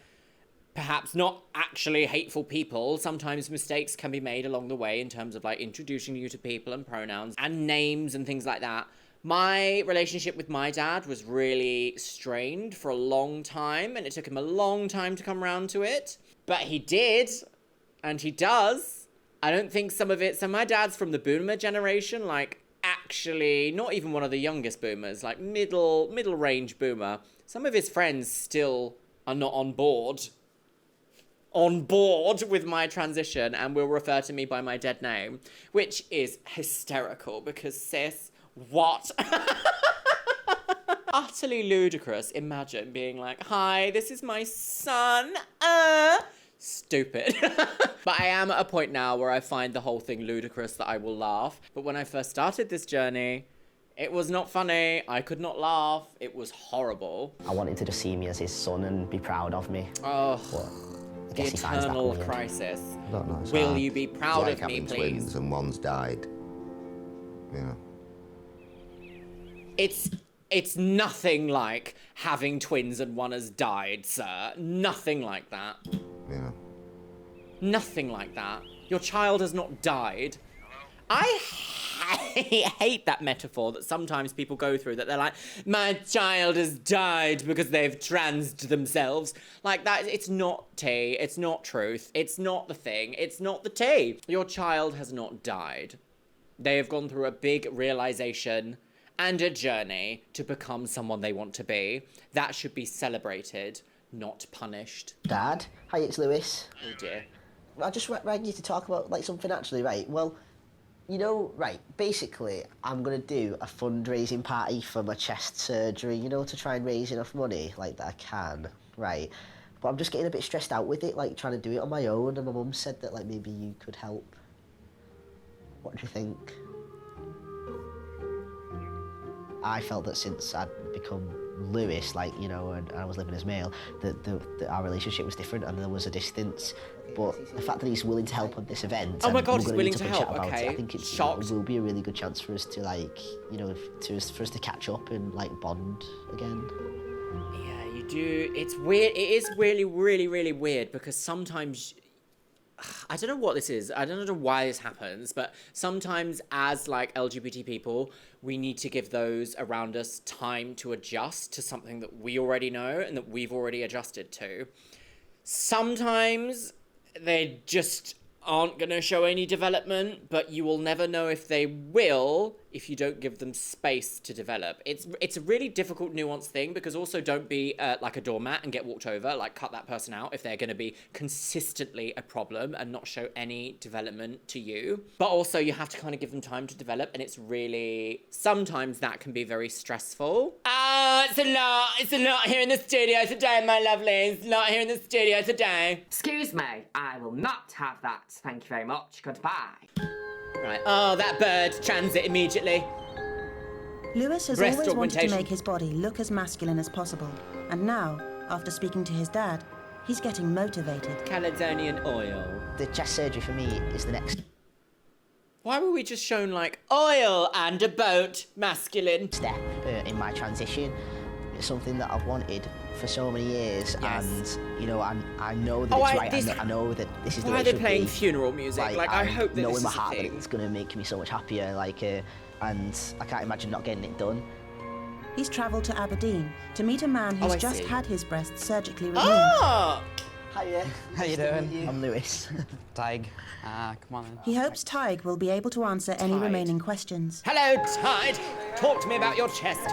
perhaps not actually hateful people, sometimes mistakes can be made along the way in terms of like introducing you to people and pronouns and names and things like that. My relationship with my dad was really strained for a long time, and it took him a long time to come around to it. But he did, and he does. I don't think some of it... So my dad's from the boomer generation, like actually not even one of the youngest boomers, like middle range boomer. Some of his friends still are not on board with my transition and will refer to me by my dead name, which is hysterical because sis, what? Utterly ludicrous. Imagine being like, hi, this is my son. Stupid. But I am at a point now where I find the whole thing ludicrous that I will laugh. But when I first started this journey, it was not funny. I could not laugh. It was horrible. I wanted to just see me as his son and be proud of me. Oh. But I the guess he finds that eternal weird. crisis. I don't know. It's Will hard. you be proud It's of like me, having please? twins and one's died. You know. It's nothing like having twins and one has died, sir. Nothing like that. Yeah. Nothing like that. Your child has not died. I hate that metaphor that sometimes people go through, that they're like, my child has died because they've transed themselves. Like that, it's not tea, it's not truth, it's not the thing, it's not the tea. Your child has not died. They have gone through a big realization and a journey to become someone they want to be. That should be celebrated, not punished. Dad, hi, it's Lewis. Oh dear. I just rang you to talk about like something actually, right? Well, you know, right, basically, I'm going to do a fundraising party for my chest surgery, you know, to try and raise enough money, like, that I can, right? But I'm just getting a bit stressed out with it, like, trying to do it on my own, and my mum said that, like, maybe you could help. What do you think? I felt that since I'd become Lewis, like, you know, and I was living as male, that our relationship was different and there was a distance. But the fact that he's willing to help on this event, Oh my and God, we're he's gonna willing meet to up and help, chat about okay. it, I think it will be a really good chance for us to, like, you know, for us to catch up and, like, bond again. Yeah, you do. It's weird. It is really, really, really weird because sometimes... I don't know what this is. I don't know why this happens, but sometimes as like LGBT people, we need to give those around us time to adjust to something that we already know and that we've already adjusted to. Sometimes they just aren't going to show any development, but you will never know if they will if you don't give them space to develop. It's a really difficult, nuanced thing because also don't be like a doormat and get walked over, like cut that person out if they're going to be consistently a problem and not show any development to you. But also you have to kind of give them time to develop, and it's really, sometimes that can be very stressful. It's a lot here in the studio today, my lovelies. It's a lot here in the studio today. Excuse me, I will not have that. Thank you very much. Goodbye. Right. Oh, that bird. Transit immediately. Lewis has Breast always wanted to augmentation. make his body look as masculine as possible. And now, after speaking to his dad, he's getting motivated. Caledonian oil. The chest surgery for me is the next Why were we just shown, like, oil and a boat, masculine? step in my transition. It's something that I've wanted for so many years, and you know, I know that it's right. I know that this is the way Why are it they should playing be. funeral music? Like, I hope that know this in my is a heart that thing. it's going to make me so much happier. Like, and I can't imagine not getting it done. He's travelled to Aberdeen to meet a man who's I just see. had his breasts surgically removed. Ah! Hiya. How you doing? I'm Lewis. Tig. Come on in. He hopes Tig will be able to answer any Tide. remaining questions. Hello, Tide. Talk to me about your chest.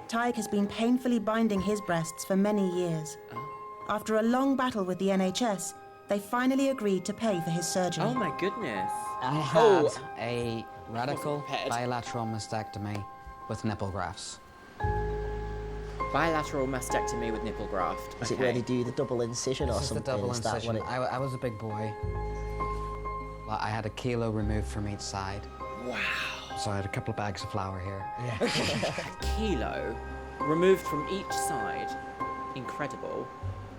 Tig has been painfully binding his breasts for many years. After a long battle with the NHS, they finally agreed to pay for his surgery. Oh my goodness. I had a radical bilateral mastectomy with nipple grafts. Bilateral mastectomy with nipple graft. Is it where they do the double incision or This is something? the double Is that incision. what it... I was a big boy. Well, I had a kilo removed from each side. Wow. So I had a couple of bags of flour here. A kilo? removed from each side. Incredible.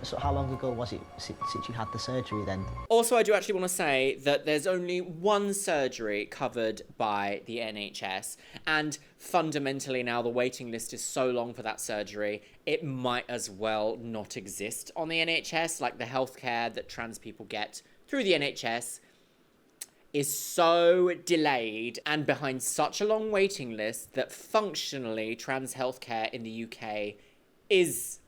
So how long ago was it since you had the surgery then? Also, I do actually want to say that there's only one surgery covered by the NHS, and fundamentally now the waiting list is so long for that surgery, it might as well not exist on the NHS. Like, the healthcare that trans people get through the NHS is so delayed and behind such a long waiting list that functionally trans healthcare in the UK is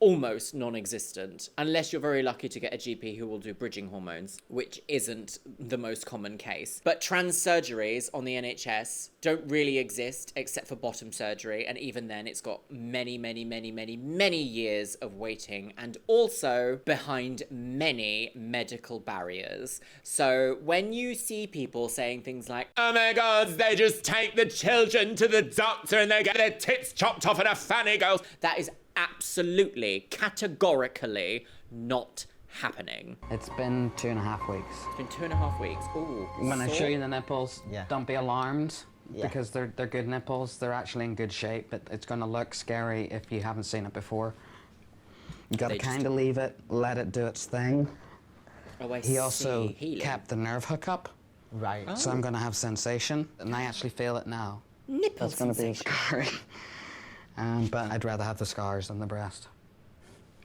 almost non-existent, unless you're very lucky to get a GP who will do bridging hormones, which isn't the most common case. But trans surgeries on the NHS don't really exist except for bottom surgery, and even then it's got many years of waiting, and also behind many medical barriers. So when you see people saying things like, oh my god, they just take the children to the doctor and they get their tits chopped off and a fanny goes, that is absolutely, categorically not happening. It's been 2.5 weeks. It's been 2.5 weeks. Ooh. When I show you the nipples, Yeah. don't be alarmed. Yeah. Because they're good nipples. They're actually in good shape, but it's going to look scary if you haven't seen it before. You got to kind of leave it, let it do its thing. Oh, I He also Healing. kept the nerve hook up. Right. So I'm going to have sensation, and I actually feel it now. Nipple That's going to be sensation. scary. But I'd rather have the scars than the breast.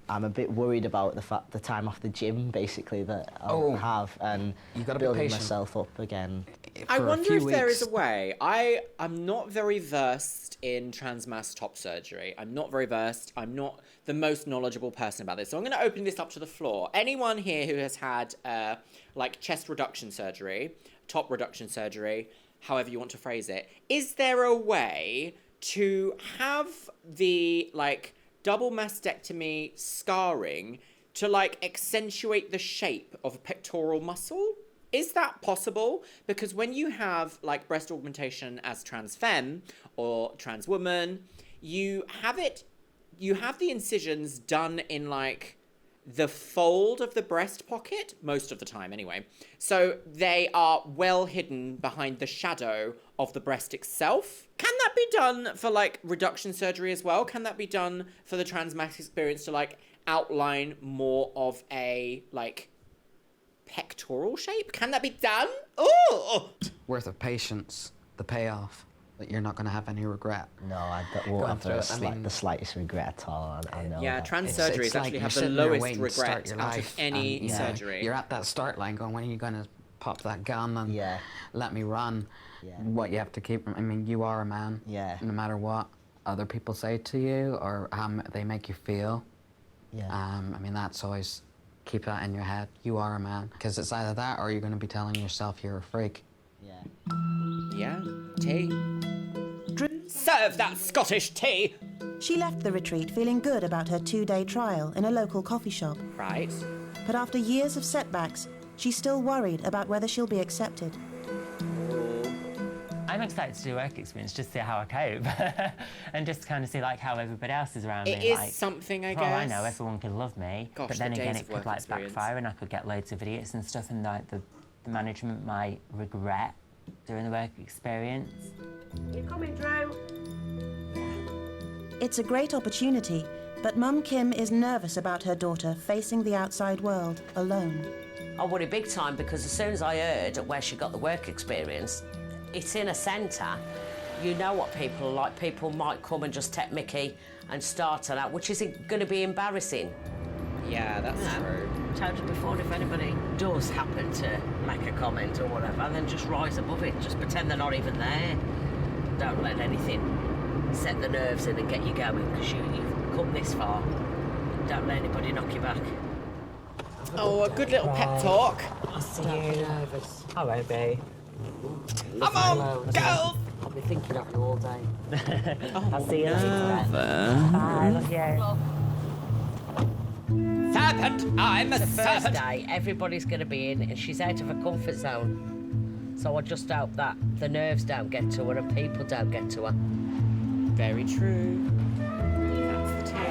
I'm a bit worried about the time off the gym, basically, that I'll have, and you gotta be building patient. myself up again. I wonder if there is a way. I'm not very versed in transmass top surgery. I'm not very versed. I'm not the most knowledgeable person about this. So I'm going to open this up to the floor. Anyone here who has had like chest reduction surgery, top reduction surgery, however you want to phrase it, is there a way to have the like double mastectomy scarring to like accentuate the shape of a pectoral muscle? Is that possible? Because when you have like breast augmentation as trans femme or trans woman, you have the incisions done in like the fold of the breast pocket, most of the time anyway. So they are well hidden behind the shadow of the breast itself. Can that be done for like reduction surgery as well? Can that be done for the transmass experience to like outline more of a like pectoral shape? Can that be done? Oh! Worth of patience, the payoff, that you're not going to have any regret. No, I won't have the slightest regret at all. I know. Yeah, that. trans It's surgeries like actually you're have the sitting there lowest waiting to start regret your out of life, any and, surgery. You're at that start line going, when are you going to pop that gun and let me run? Yeah. What you have to keep, I mean, you are a man. Yeah. No matter what other people say to you or how they make you feel. Yeah. I mean, that's always, keep that in your head. You are a man. Because it's either that or you're going to be telling yourself you're a freak. Yeah. Yeah. Tea. Serve that Scottish tea! She left the retreat feeling good about her 2-day trial in a local coffee shop. Right. But after years of setbacks, she's still worried about whether she'll be accepted. I'm excited to do work experience, just see how I cope, and just kind of see like how everybody else is around me. It is like, something, I for all I guess. know, everyone could love me, Gosh, but then the again, days it of could work like experience. backfire, and I could get loads of idiots and stuff, and like the management might regret doing the work experience. You coming, Drew? It's a great opportunity, but Mum Kim is nervous about her daughter facing the outside world alone. I worry big time because as soon as I heard where she got the work experience, it's in a centre. You know what people are like. People might come and just take mickey and start on that, which isn't going to be embarrassing. Yeah, that's true. I told you before, if anybody does happen to make a comment or whatever, then just rise above it. Just pretend they're not even there. Don't let anything set the nerves in and get you going, because you've come this far. Don't let anybody knock you back. Oh, a good little pep talk. I see you nervous. I won't be. Come on, girls! I'll be thinking of you all day. I'll see you Never. later then. Bye, love you. Serpent, I'm a the first serpent. day, everybody's going to be in, and she's out of her comfort zone. So I just hope that the nerves don't get to her and people don't get to her. Very true. That's the tea.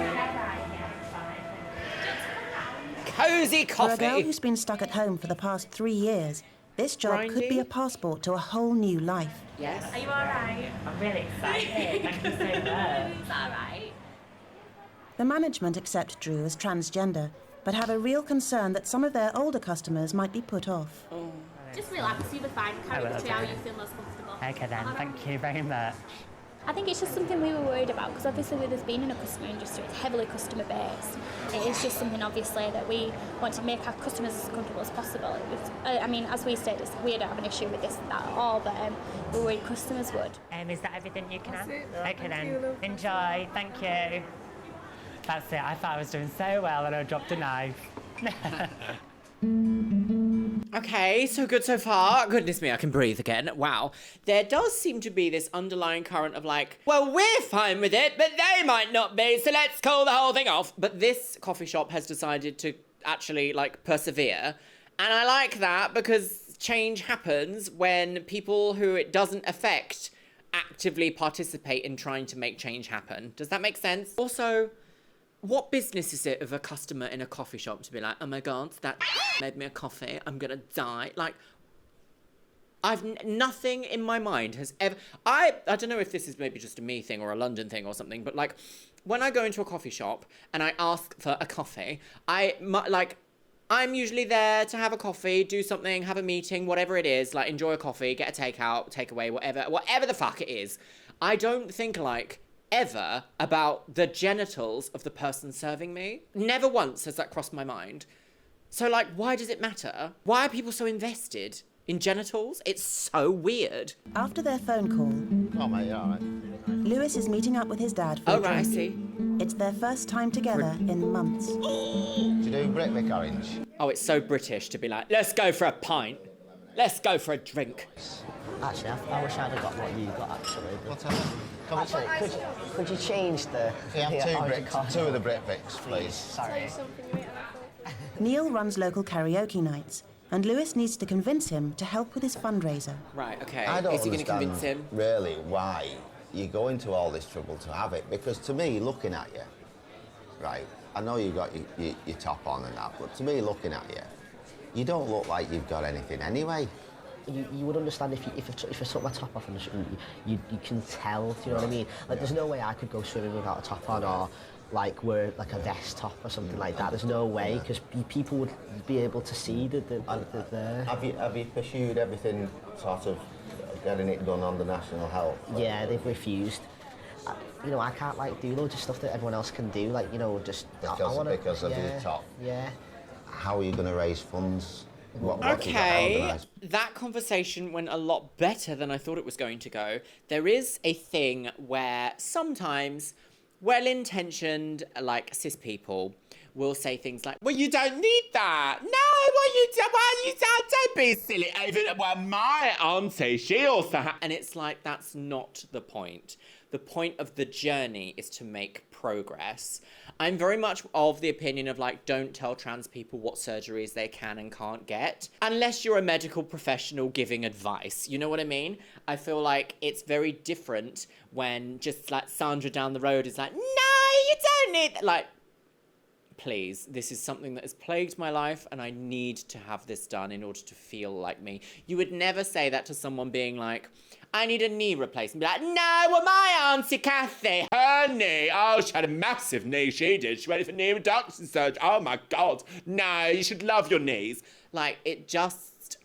Cozy For a girl coffee. who's been stuck at home for the past 3 years, This job could be a passport to a whole new life. Yes. Are you all right? I'm really excited. Thank you so much. It's all right. The management accept Drew as transgender, but have a real concern that some of their older customers might be put off. Just relax, you'll be fine. Carry the how you feel most comfortable. Okay then, thank you very much. I think it's just something we were worried about because obviously with us being in a customer industry, it's heavily customer based. It is just something obviously that we want to make our customers as comfortable as possible. I mean, as we stated, we don't have an issue with this and that at all, but we were worried customers would. Is that everything you can have? Okay then, enjoy, thank you. That's it, I thought I was doing so well and I dropped a knife. Okay, so good so far. Goodness me, I can breathe again. Wow. There does seem to be this underlying current of like, well, we're fine with it, but they might not be, so let's call the whole thing off. But this coffee shop has decided to actually, like, persevere. And I like that because change happens when people who it doesn't affect actively participate in trying to make change happen. Does that make sense? Also, what business is it of a customer in a coffee shop to be like, oh my God, that made me a coffee, I'm gonna die? Like, nothing in my mind has ever, I don't know if this is maybe just a me thing or a London thing or something, but like, when I go into a coffee shop and I ask for a coffee, I'm usually there to have a coffee, do something, have a meeting, whatever it is, like enjoy a coffee, get a takeout, takeaway, whatever the fuck it is. I don't think like, ever about the genitals of the person serving me. Never once has that crossed my mind. So like, why does it matter? Why are people so invested in genitals? It's so weird. After their phone call, Oh mate, you alright? Lewis is meeting up with his dad for a drink. I see. It's their first time together in months. Do you do Britvic orange? Oh, it's so British to be like, let's go for a pint. Let's go for a drink. Actually, I wish I'd have got what you got, actually. Actually, could you change the... Can you have two of the Britvics, please? Sorry. Neil runs local karaoke nights, and Lewis needs to convince him to help with his fundraiser. Right, okay. I don't Is he going to convince him? Really, why you go into all this trouble to have it? Because to me, looking at you, right, I know you've got your top on and that, but to me, looking at you, you don't look like you've got anything anyway. You would understand if I took my top off and you can tell, do you know what I mean? Like, there's no way I could go swimming without a top on or like wear like a vest top or something like that. There's no way, because people would be able to see the there. Have you pursued everything sort of getting it done under national health? Yeah, they've refused. You know, I can't like do loads of stuff that everyone else can do, like, you know, just... Because of your top? Yeah. How are you going to raise funds? What Okay, that conversation went a lot better than I thought it was going to go. There is a thing where sometimes well-intentioned, like, cis people will say things like, well, you don't need that. No, don't be silly. Even, well, my auntie, she also and it's like, that's not the point. The point of the journey is to make progress. I'm very much of the opinion of like, don't tell trans people what surgeries they can and can't get, unless you're a medical professional giving advice. You know what I mean? I feel like it's very different when just like Sandra down the road is like, no, you don't need that. Like, please, this is something that has plagued my life and I need to have this done in order to feel like me. You would never say that to someone being like, I need a knee replacement. Be like, no, well, my auntie Kathy, her knee, oh, she had a massive knee, she did. She went for knee reduction surgery. Oh my God, no, you should love your knees. Like, it just,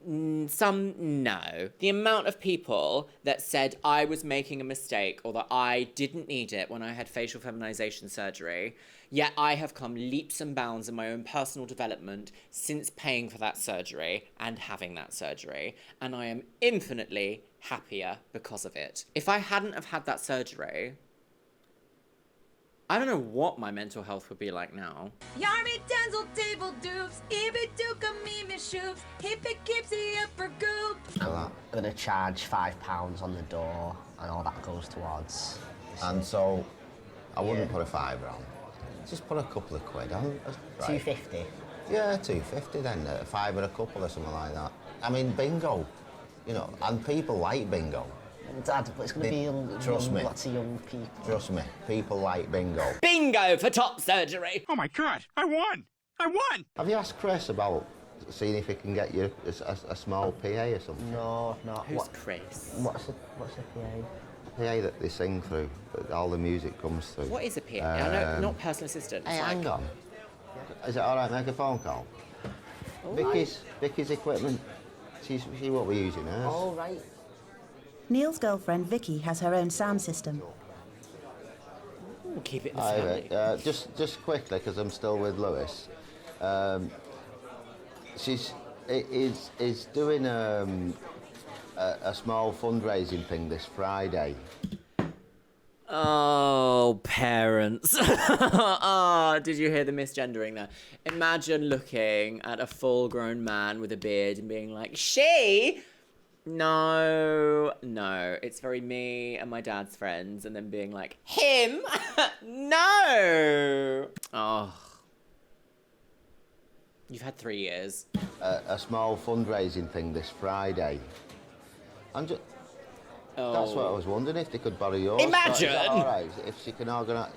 no. The amount of people that said I was making a mistake or that I didn't need it when I had facial feminization surgery, yet I have come leaps and bounds in my own personal development since paying for that surgery and having that surgery. And I am infinitely happier because of it. If I hadn't have had that surgery, I don't know what my mental health would be like now. Yarmy Denzel table dupes, Ibi Duka Mimi shoops, Hippie keeps the upper goop. I'm gonna charge £5 on the door, and all that goes towards. And so, I wouldn't put a £5 on. Just put a couple of quid on. Right. £2.50. Yeah, £2.50 then. £5 a couple or something like that. I mean, bingo. You know, and people like bingo. Dad, it's going to be lots of young people. Trust me, people like bingo. Bingo for top surgery! Oh my God, I won! I won! Have you asked Chris about seeing if he can get you a small PA or something? No, not. Who's Chris? What's a PA? PA that they sing through, that all the music comes through. What is a PA? I know, not personal assistant. Hey, It's hang like- on. Is it all right? Make a phone call. Vicky's equipment. She won't be using hers. All right. Neil's girlfriend Vicky has her own sound system. Ooh, keep it in the family. Just quickly, because I'm still with Lewis. She's doing a small fundraising thing this Friday. Oh, parents. Oh, did you hear the misgendering there? Imagine looking at a full-grown man with a beard and being like, she? No, it's very me and my dad's friends, and then being like, him? No! Oh. You've had 3 years. A small fundraising thing this Friday. I'm just... That's what I was wondering, if they could borrow yours. Imagine! Is that all right? If she can organise...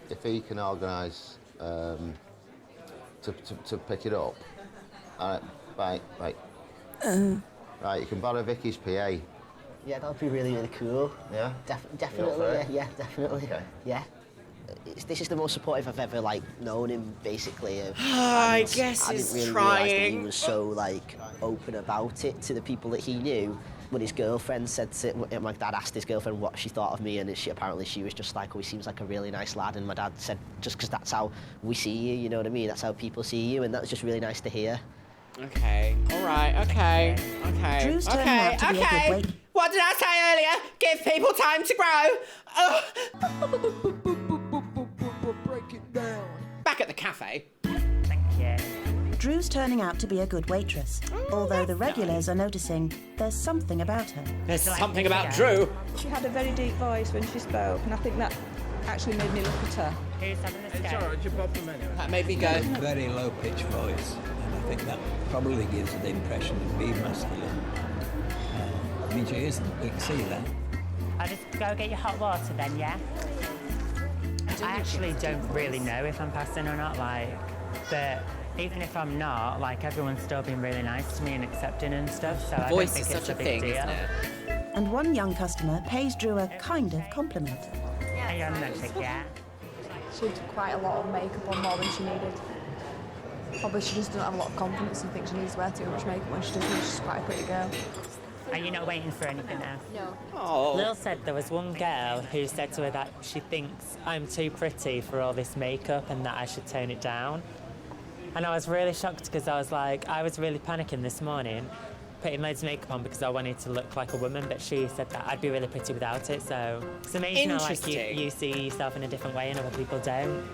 If he can organise to pick it up. All right, right. Right, you can borrow Vicky's PA. Yeah, that would be really, really cool. Yeah? Definitely, yeah, definitely. Okay. Yeah. This is the most supportive I've ever, known him, basically. I guess I he's didn't really realise that he trying. was so, open about it to the people that he knew. When his girlfriend said to... My dad asked his girlfriend what she thought of me, and apparently she was just like, oh, he seems like a really nice lad. And my dad said, just because that's how we see you, you know what I mean? That's how people see you, and that's just really nice to hear. Okay, all right, okay. Drew's turning out to be a good weight. What did I say earlier? Give people time to grow. Break it down. Back at the cafe. Thank you. Drew's turning out to be a good waitress, although the regulars are noticing there's something about her. There's something about Drew. She had a very deep voice when she spoke, and I think that actually made me look at her. Who's having the It's all right, you pop them anyway. That made me go. Very low-pitched voice, and I think that probably gives her the impression of being masculine. I mean, she isn't. We can see that. I'll just go get your hot water then, yeah? I actually don't really know if I'm passing or not, but even if I'm not, everyone's still been really nice to me and accepting and stuff, so I don't Voice think is it's such a a big thing, deal. isn't it? And one young customer pays Drew a kind of compliment. Hey, I'm magic, yeah? She had quite a lot of makeup on, more than she needed. Probably she just doesn't have a lot of confidence and thinks she needs to wear too much makeup when she doesn't. She's quite a pretty girl. Are you not waiting for anything else? No. Oh. Lil said there was one girl who said to her that she thinks I'm too pretty for all this makeup and that I should tone it down. And I was really shocked because I was really panicking this morning, putting loads of makeup on because I wanted to look like a woman, but she said that I'd be really pretty without it, so it's amazing how you see yourself in a different way and other people don't.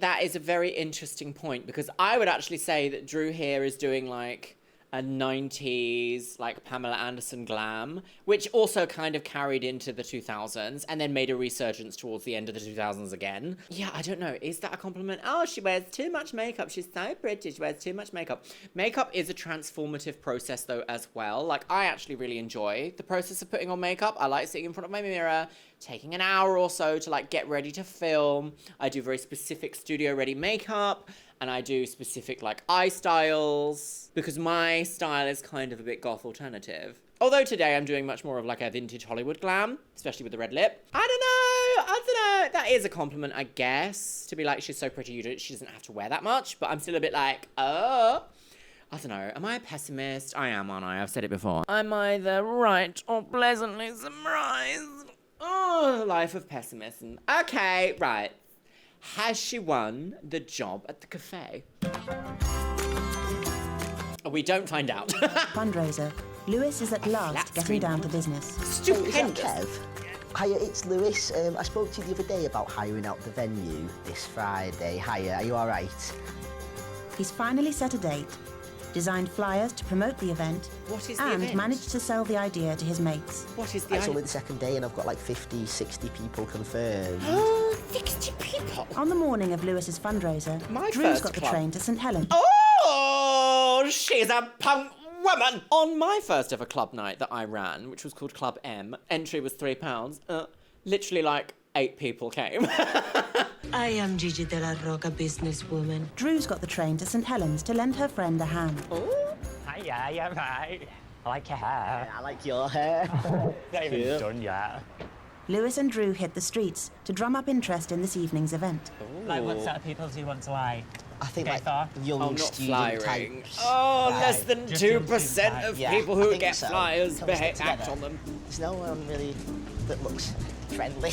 That is a very interesting point, because I would actually say that Drew here is doing a 90s Pamela Anderson glam, which also kind of carried into the 2000s and then made a resurgence towards the end of the 2000s again. Yeah, I don't know. Is that a compliment? Oh, she wears too much makeup. She's so pretty. She wears too much makeup. Makeup is a transformative process though as well. I actually really enjoy the process of putting on makeup. I like sitting in front of my mirror, taking an hour or so to get ready to film. I do very specific studio ready makeup, and I do specific eye styles, because my style is kind of a bit goth alternative. Although today I'm doing much more of a vintage Hollywood glam, especially with the red lip. I don't know. That is a compliment, I guess, to be she's so pretty she doesn't have to wear that much, but I'm still a bit oh. I don't know. Am I a pessimist? I am, aren't I? I've said it before. Am I the right or pleasantly surprised? Oh, life of pessimism. Okay, right. Has she won the job at the cafe? We don't find out. Fundraiser. Lewis is at last getting down to business. Stupendous. Kev? Hiya, it's Lewis. I spoke to you the other day about hiring out the venue this Friday. Hiya, are you all right? He's finally set a date, designed flyers to promote the event, and managed to sell the idea to his mates. What is the It's only the second day and I've got 50, 60 people confirmed. 60 people? On the morning of Lewis's fundraiser, Drew's first got the club. train to St Helens. Oh, she's a punk woman! On my first ever club night that I ran, which was called Club M, entry was £3. Literally 8 people came. I am Gigi de la Roca, businesswoman. Drew's got the train to St Helens to lend her friend a hand. Hiya, you're right. I like your hair. I like your hair. Not even done yet. Lewis and Drew hit the streets to drum up interest in this evening's event. Like, what sort of people do you want to, like, I think, go like, for? young not student flyering. types. Oh, Right. less than Just young 2% student of Yeah, people I who think get so. flyers Can we stick act together? on them. There's no one really that looks friendly.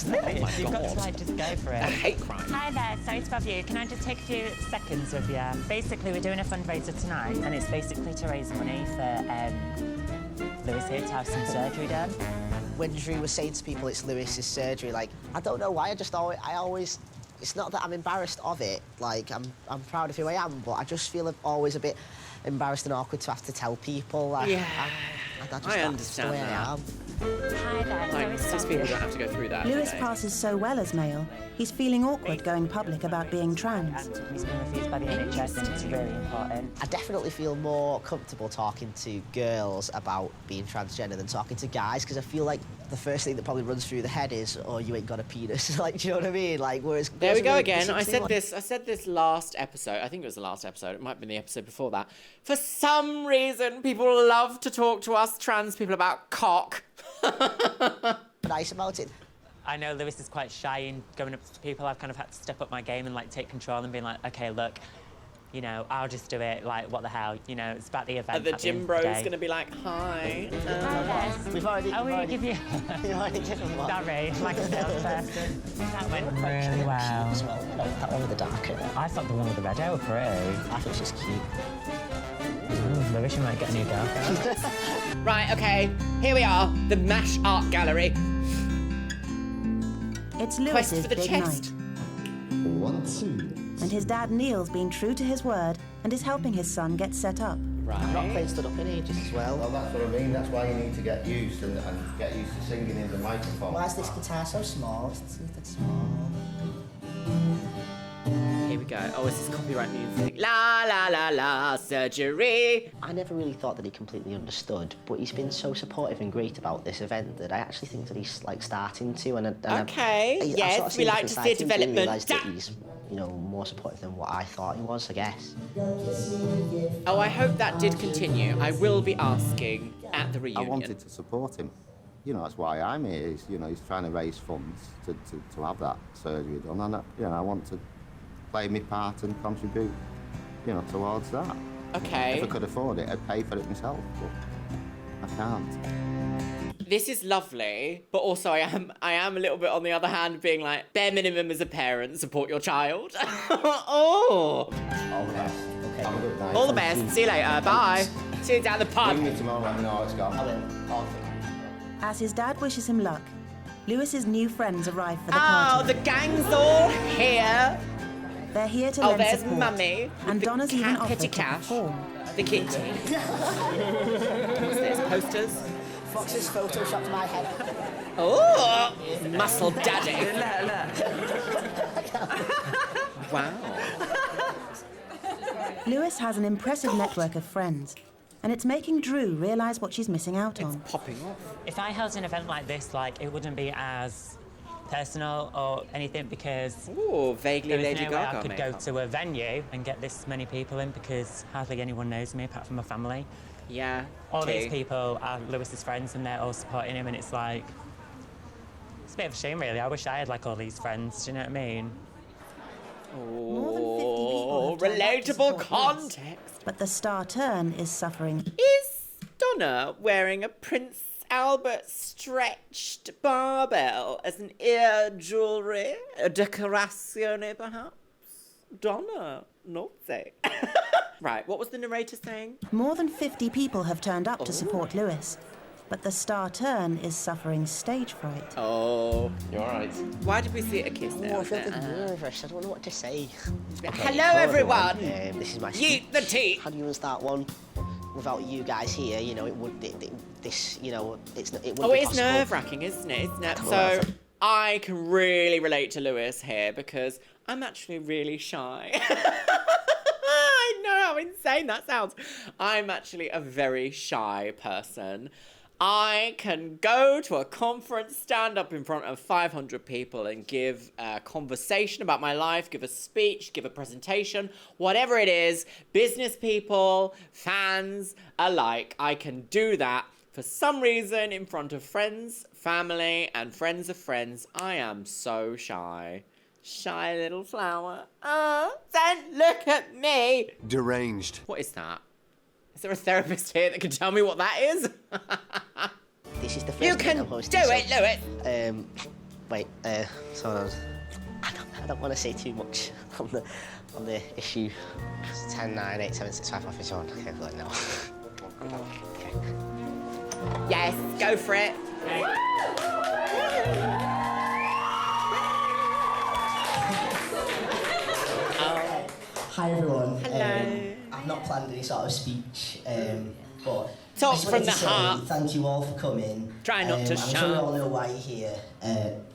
Really? You've got to, like, just go for it. I hate crime. Hi there, sorry to bother you. Can I just take a few seconds with you? Basically, we're doing a fundraiser tonight, and it's basically to raise money for Lewis here to have some surgery done. When Drew was saying to people it's Lewis's surgery, like, I don't know why, I always, it's not that I'm embarrassed of it, like, I'm proud of who I am, but I just feel always a bit embarrassed and awkward to have to tell people. Like, Yeah, that's I the understand way that. I am. Hi there, Like, Lewis. cis people don't have to go through that. Lewis do they? passes so well as male, he's feeling awkward going public about being trans. He's been refused by the NHS, and it's really important. I definitely feel more comfortable talking to girls about being transgender than talking to guys, because I feel like the first thing that probably runs through the head is, oh, you ain't got a penis. Like, do you know what I mean? Like, whereas There we girls go are really- again. I seem said this last episode. I think it was the last episode. It might have been the episode before that. For some reason, people love to talk to us trans people about cock. nice about it. I know Lewis is quite shy in going up to people. I've kind of had to step up my game and, like, take control and being like, okay, look, you know, I'll just do it. Like, what the hell? You know, it's about the event. Are the at the end gym of bros the day. going to be like, hi? We've already... Oh, we give you... We've already given one. Sorry, like a salesperson. That went really well. That one with the darker. I thought the one with the red hair was pretty. I think she's cute. Lewis, you might get a new dark hair. Right, okay. Here we are. The MASH Art Gallery. It's Quest Lewis's for the big chest. night. 1, 2. And his dad Neil's been true to his word and is helping his son get set up. I've not played stood up in ages as well. Well, that's what I mean. That's why you need to get used and get used to singing in the microphone. Why is this guitar so small? It's small. Here we go. Oh, this is copyright music. La la la la, surgery. I never really thought that he completely understood, but he's been so supportive and great about this event that I actually think that he's like starting to. Okay, yes, we like to see a development. Realised that he's, you know, more supportive than what I thought he was, I guess. Oh, I hope that did continue. I will be asking at the reunion. I wanted to support him. You know, that's why I'm here. He's, you know, he's trying to raise funds to have that surgery done, and you know, I want to play my part and contribute, you know, towards that. Okay. If I could afford it, I'd pay for it myself, but I can't. This is lovely, but also I am a little bit on the other hand being like, bare minimum as a parent, support your child. Oh. All the best. Okay. Have a good night. All the best. See you later. Bye. See you down the pub. Ring me tomorrow, let me know how it's gone. As his dad wishes him luck, Lewis's new friends arrive for the Oh, party. the gang's all here. They're here to Oh, lend there's support. Mummy. And with Donna's the even cat offered petty to cash. perform. The kitty. What's this? Posters? Fox's photoshopped my head. Oh, muscle daddy. Wow. Lewis has an impressive network of friends, and it's making Drew realise what she's missing out on. Popping off. If I held an event like this, like, it wouldn't be as personal or anything because vaguely there was Lady no way I Gaga could makeup. go to a venue and get this many people in because hardly anyone knows me apart from my family. Yeah. All tea. these people are Lewis's friends and they're all supporting him and it's like, it's a bit of a shame really. I wish I had like all these friends, do you know what I mean? Oh, relatable context. But the star turn is suffering. Is Donna wearing a Prince Albert stretched barbell as an ear jewellery? A decorazione, perhaps? Donna, naughty. Right, what was the narrator saying? More than 50 people have turned up to support Lewis, but the star turn is suffering stage fright. Oh, you're right. Why did we see a kiss there? Oh, I feel nervous. I don't know what to say. Hello, everyone. This is my Yeet the tea. How do you even start one without you guys here? You know, it would. This, you know, it wouldn't Oh, be it's possible. nerve-wracking, isn't it? Isn't it? Come So on. I can really relate to Lewis here because I'm actually really shy. I know how insane that sounds. I'm actually a very shy person. I can go to a conference, stand up in front of 500 people and give a conversation about my life, give a speech, give a presentation, whatever it is, business people, fans alike. I can do that. For some reason, in front of friends, family, and friends of friends, I am so shy. Shy little flower. Then look at me. Deranged. What is that? Is there a therapist here that can tell me what that is? This is the first You night can I'm hosting, do it, so, wait, so I don't want to say too much on the issue. It's 10, 9, 8, 7, 6, 5, 4, 3, 2, 1. Okay, I've got it now. Okay. Yes, go for it. Hi everyone. Hello. I've not planned any sort of speech, but Talk I just from wanted the to say heart. thank you all for coming. Try not to I'm shout. sure you all know why you're here.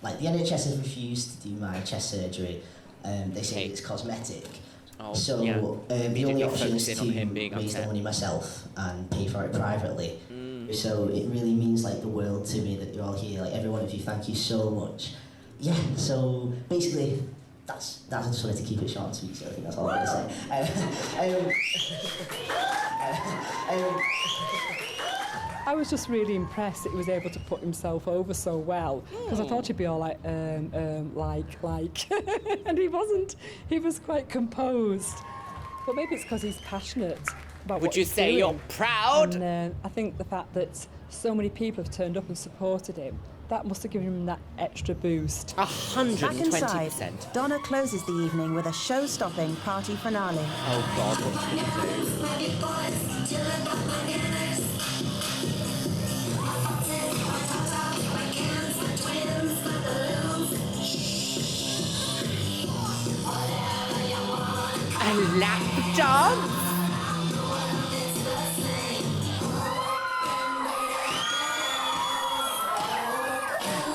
Like the NHS has refused to do my chest surgery. They say it's cosmetic. So the only option is to raise the money myself and pay for it privately. So it really means like the world to me that you're all here. Like every one of you, thank you so much. Yeah. So basically, that's. I just wanted to keep it short and sweet. So I think that's all I'm going to say. I was just really impressed that he was able to put himself over so well, because I thought he'd be all like, and he wasn't. He was quite composed. But maybe it's because he's passionate about Would what you he's say doing. you're proud? And I think the fact that so many people have turned up and supported him, that must have given him that extra boost. 120%. Back inside, Donna closes the evening with a show-stopping party finale. Oh God, what's she gonna do? A lap dance?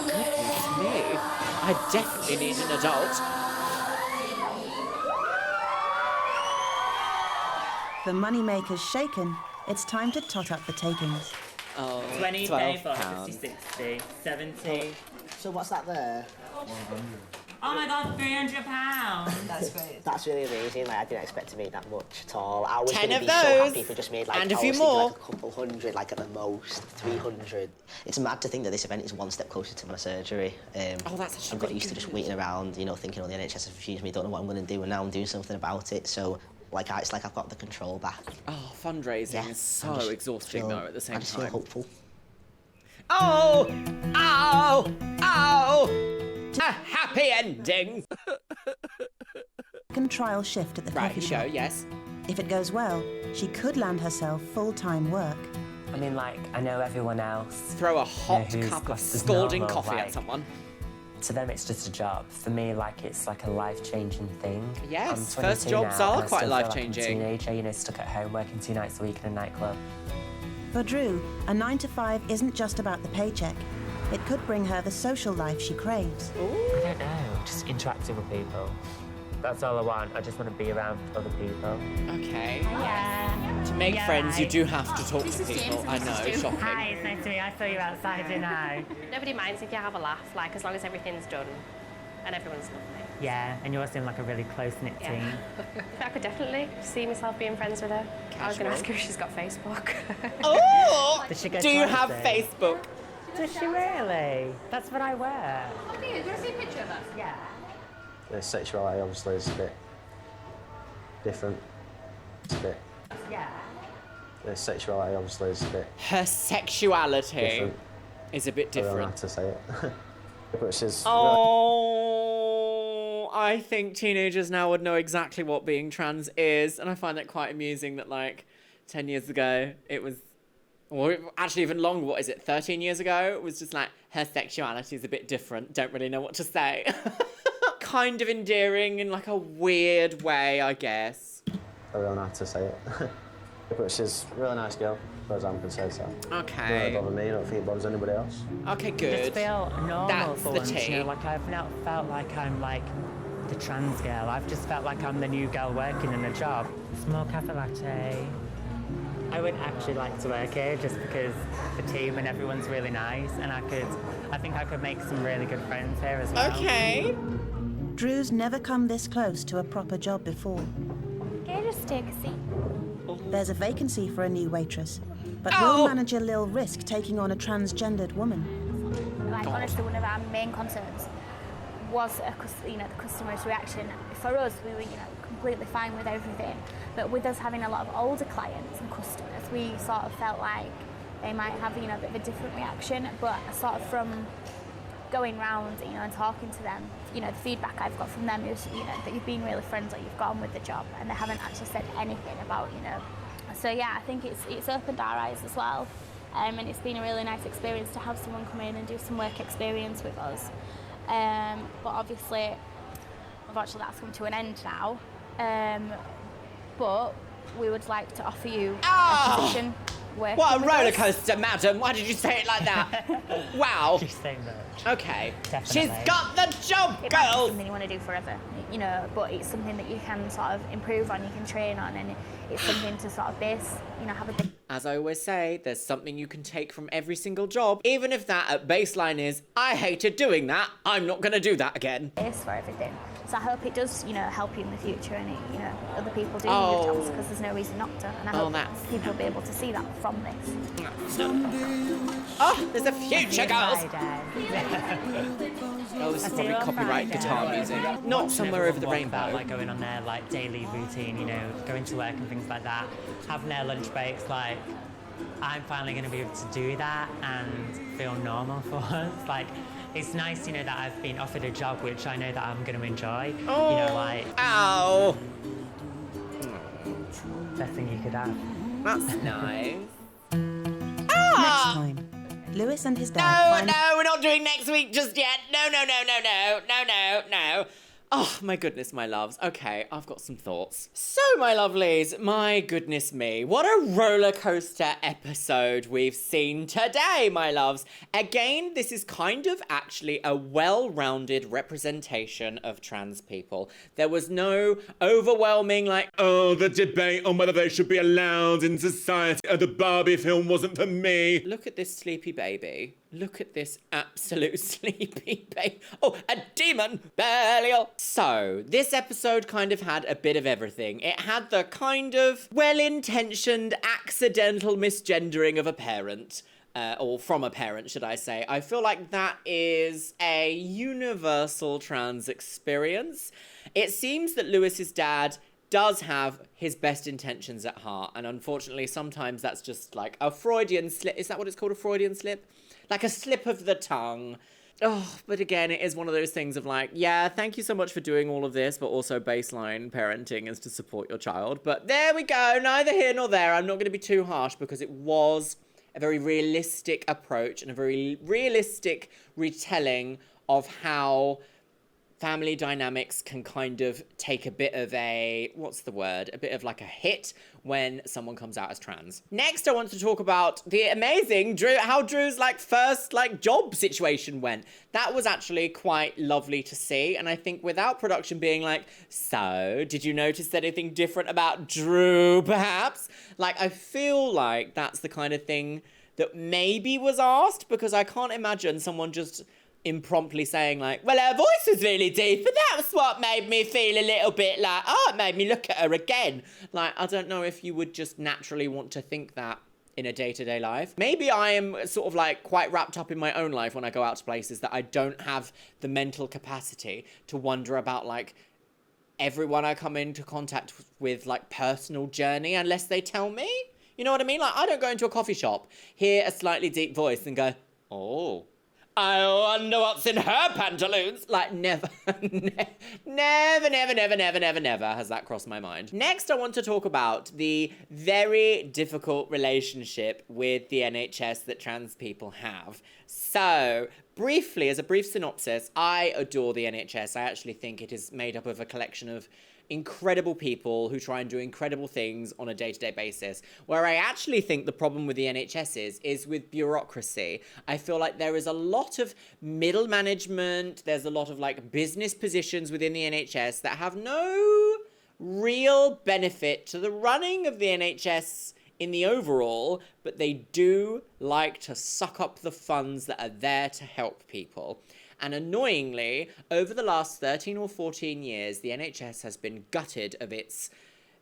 Goodness me. I definitely need an adult. The moneymaker's shaken. It's time to tot up the takings. Oh, 20k for £12. 50, 60, 70. So what's that there? Oh my god, £300! That's great. That's really amazing. Like I didn't expect to make that much at all. I was 10 going to of be so happy those. if we just made like And a I few was thinking, more. like a couple hundred, like at the most 300. It's mad to think that this event is one step closer to my surgery. Oh, that's actually I've got really used to just good. waiting around, you know, thinking, oh, the NHS has refused me, don't know what I'm going to do, and now I'm doing something about it. So, like, it's like I've got the control back. Oh, fundraising is so I'm just exhausting feel- though at the same I just feel time. hopeful. Oh! Ow! Ow! A happy ending! Second trial shift at the Right, coffee you shop. go, yes. If it goes well, she could land herself full-time work. I mean, like, I know everyone else. Throw a hot who's cup of classed as scalding normal, coffee at like, someone. To them, it's just a job. For me, like, it's like a life-changing thing. Yes, I'm first 22 jobs now, are and I still quite feel like I'm a life-changing. teenager, you know, stuck at home working 2 nights a week in a nightclub. For Drew, a 9-to-5 isn't just about the paycheck. It could bring her the social life she craves. I don't know, just interacting with people. That's all I want. I just want to be around other people. Okay. Yeah. To make Yeah, friends, you right. do have to talk This to is people. James and I this know, is Stu. shocking. Hi, it's nice to meet you. I saw you outside, didn't I? Nobody minds if you have a laugh, like as long as everything's done and everyone's lovely. Yeah, and you all seem like a really close-knit team. I could definitely see myself being friends with her. I was going to ask her if she's got Facebook. Oh! Does she go Do you to have Wednesday? Facebook? Does she really? That's what I wear. Do you want to see a picture of us? Yeah. The sexuality obviously is a bit different. It's a bit. Yeah. The sexuality obviously is a bit Her sexuality different. is a bit I don't know different. how to say it. But she's Oh, I think teenagers now would know exactly what being trans is, and I find it quite amusing that, like, 10 years ago, it was, or actually even longer, what is it, 13 years ago, it was just like, her sexuality is a bit different, don't really know what to say. Kind of endearing in, like, a weird way, I guess. I don't know how to say it. But she's a really nice girl, as far as I'm concerned, so. Okay. Don't bother me, I don't think it bothers anybody else. Okay, I good. just feel normal That's for the once, you tea. know, like I've not felt like I'm like the trans girl. I've just felt like I'm the new girl working in a job. Small cafe latte. I would actually like to work here just because the team and everyone's really nice, and I think I could make some really good friends here as well. Okay. Drew's never come this close to a proper job before. Can you just take a seat? There's a vacancy for a new waitress, but will manager Lil risk taking on a transgendered woman? Like, honestly, one of our main concerns was, the customer's reaction. For us, we were, completely fine with everything, but with us having a lot of older clients and customers, we sort of felt like they might have, a bit of a different reaction. But sort of from going round, and talking to them, the feedback I've got from them is, that you've been really friendly, you've got on with the job, and they haven't actually said anything about, So yeah, I think it's opened our eyes as well. And it's been a really nice experience to have someone come in and do some work experience with us. But obviously, unfortunately, that's come to an end now. But we would like to offer you a position. What a roller coaster, madam! Why did you say it like that? Wow. She's saying that. Okay. Definitely. She's got the job, It might be girl. something you want to do forever, but it's something that you can sort of improve on, you can train on, and it's something to sort of base, have a bit. As I always say, there's something you can take from every single job, even if that at baseline is, I hated doing that, I'm not going to do that again. Base for everything. So I hope it does, help you in the future, and other people doing your jobs, because there's no reason not to. And I hope people will be able to see that from this. Oh, there's a future, girls. Oh, this is probably copyright guitar music. Not Somewhere Over the Rainbow. Like going on their daily routine, going to work and things like that, having their lunch breaks. I'm finally going to be able to do that and feel normal for once. It's nice, that I've been offered a job which I know that I'm going to enjoy. Ow! Best thing you could have. That's nice. Next time, Lewis and his dad. No, we're not doing next week just yet. No. Oh, my goodness, my loves. Okay, I've got some thoughts. So, my lovelies, my goodness me, what a roller coaster episode we've seen today, my loves. Again, this is kind of actually a well-rounded representation of trans people. There was no overwhelming, the debate on whether they should be allowed in society. The Barbie film wasn't for me. Look at this sleepy baby. Look at this absolute sleepy baby. Oh, a demon! Belial! So, this episode kind of had a bit of everything. It had the kind of well-intentioned accidental misgendering of a parent. Or from a parent, should I say. I feel like that is a universal trans experience. It seems that Lewis's dad does have his best intentions at heart, and unfortunately sometimes that's just like a Freudian slip. Is that what it's called, a Freudian slip? Like a slip of the tongue. Oh, but again, it is one of those things of thank you so much for doing all of this, but also baseline parenting is to support your child. But there we go, neither here nor there. I'm not going to be too harsh because it was a very realistic approach and a very realistic retelling of how family dynamics can kind of take a bit of a, a bit of a hit when someone comes out as trans. Next, I want to talk about the amazing how Drew's first job situation went. That was actually quite lovely to see, and I think without production being so, did you notice anything different about Drew, perhaps? I feel like that's the kind of thing that maybe was asked, because I can't imagine someone just impromptly saying well, her voice was really deep, and that was what made me feel a little bit it made me look at her again. I don't know if you would just naturally want to think that in a day-to-day life. Maybe I am sort of quite wrapped up in my own life when I go out to places that I don't have the mental capacity to wonder about everyone I come into contact with personal journey unless they tell me. You know what I mean? I don't go into a coffee shop, hear a slightly deep voice and go, oh, I wonder what's in her pantaloons. Never, never has that crossed my mind. Next, I want to talk about the very difficult relationship with the NHS that trans people have. So, briefly, as a brief synopsis, I adore the NHS. I actually think it is made up of a collection of incredible people who try and do incredible things on a day-to-day basis. Where I actually think the problem with the NHS is with bureaucracy. I feel like there is a lot of middle management, there's a lot of business positions within the NHS that have no real benefit to the running of the NHS in the overall, but they do like to suck up the funds that are there to help people. And annoyingly, over the last 13 or 14 years, the NHS has been gutted of its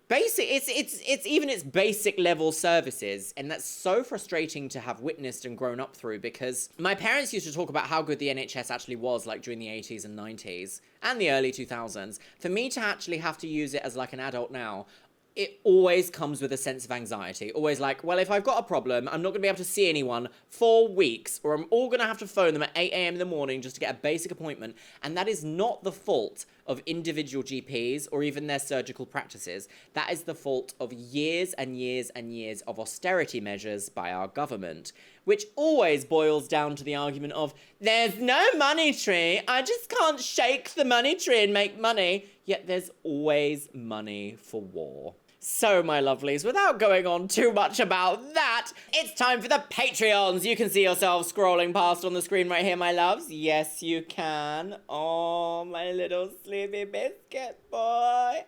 its basic level services, and that's so frustrating to have witnessed and grown up through, because my parents used to talk about how good the NHS actually was, like during the 80s and 90s and the early 2000s. For me to actually have to use it as like an adult now, it always comes with a sense of anxiety. Always like, well, if I've got a problem, I'm not gonna be able to see anyone for weeks, or I'm all gonna have to phone them at 8 a.m. in the morning just to get a basic appointment. And that is not the fault of individual GPs or even their surgical practices. That is the fault of years and years and years of austerity measures by our government, which always boils down to the argument of, there's no money tree, I just can't shake the money tree and make money. Yet there's always money for war. So, my lovelies, without going on too much about that, it's time for the Patreons. You can see yourself scrolling past on the screen right here, my loves. Yes, you can. Oh, my little sleepy biscuit boy.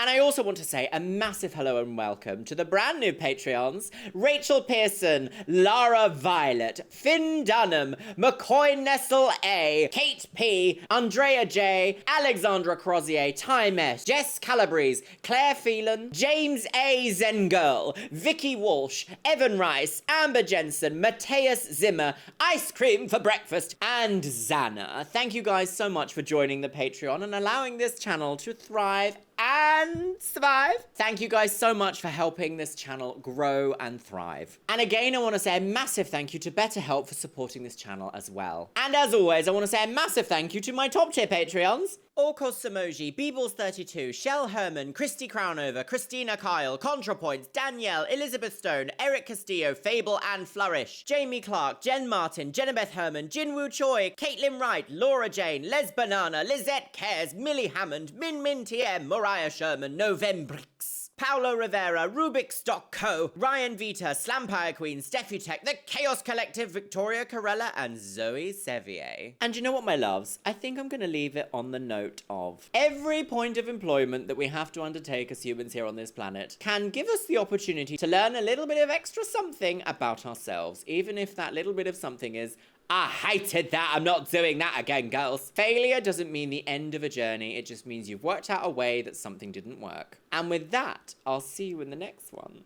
And I also want to say a massive hello and welcome to the brand new Patreons: Rachel Pearson, Lara Violet, Finn Dunham, McCoy Nestle A, Kate P, Andrea J, Alexandra Crozier, Ty Mesh, Jess Calabrese, Claire Phelan, James A. Zengirl, Vicky Walsh, Evan Rice, Amber Jensen, Matthias Zimmer, Ice Cream for Breakfast, and Xana. Thank you guys so much for joining the Patreon and allowing this channel to thrive and survive. Thank you guys so much for helping this channel grow and thrive. And again, I want to say a massive thank you to Betterhelp for supporting this channel as well. And as always, I want to say a massive thank you to my top tier Patreons: Orkos Samoji, Beebles32, Shell Herman, Christy Crownover, Christina Kyle, ContraPoints, Danielle, Elizabeth Stone, Eric Castillo, Fable and Flourish, Jamie Clark, Jen Martin, Jenabeth Herman, Jinwoo Choi, Caitlin Wright, Laura Jane, Les Banana, Lizette Cares, Millie Hammond, Min Min TM, Mariah Sherman, Novembrix, Paolo Rivera, Rubik's Co, Ryan Vita, Slampire Queen, Steffi Tech, The Chaos Collective, Victoria Corella, and Zoe Sevier. And you know what, my loves? I think I'm gonna leave it on the note of, every point of employment that we have to undertake as humans here on this planet can give us the opportunity to learn a little bit of extra something about ourselves, even if that little bit of something is, I hated that, I'm not doing that again, girls. Failure doesn't mean the end of a journey, it just means you've worked out a way that something didn't work. And with that, I'll see you in the next one.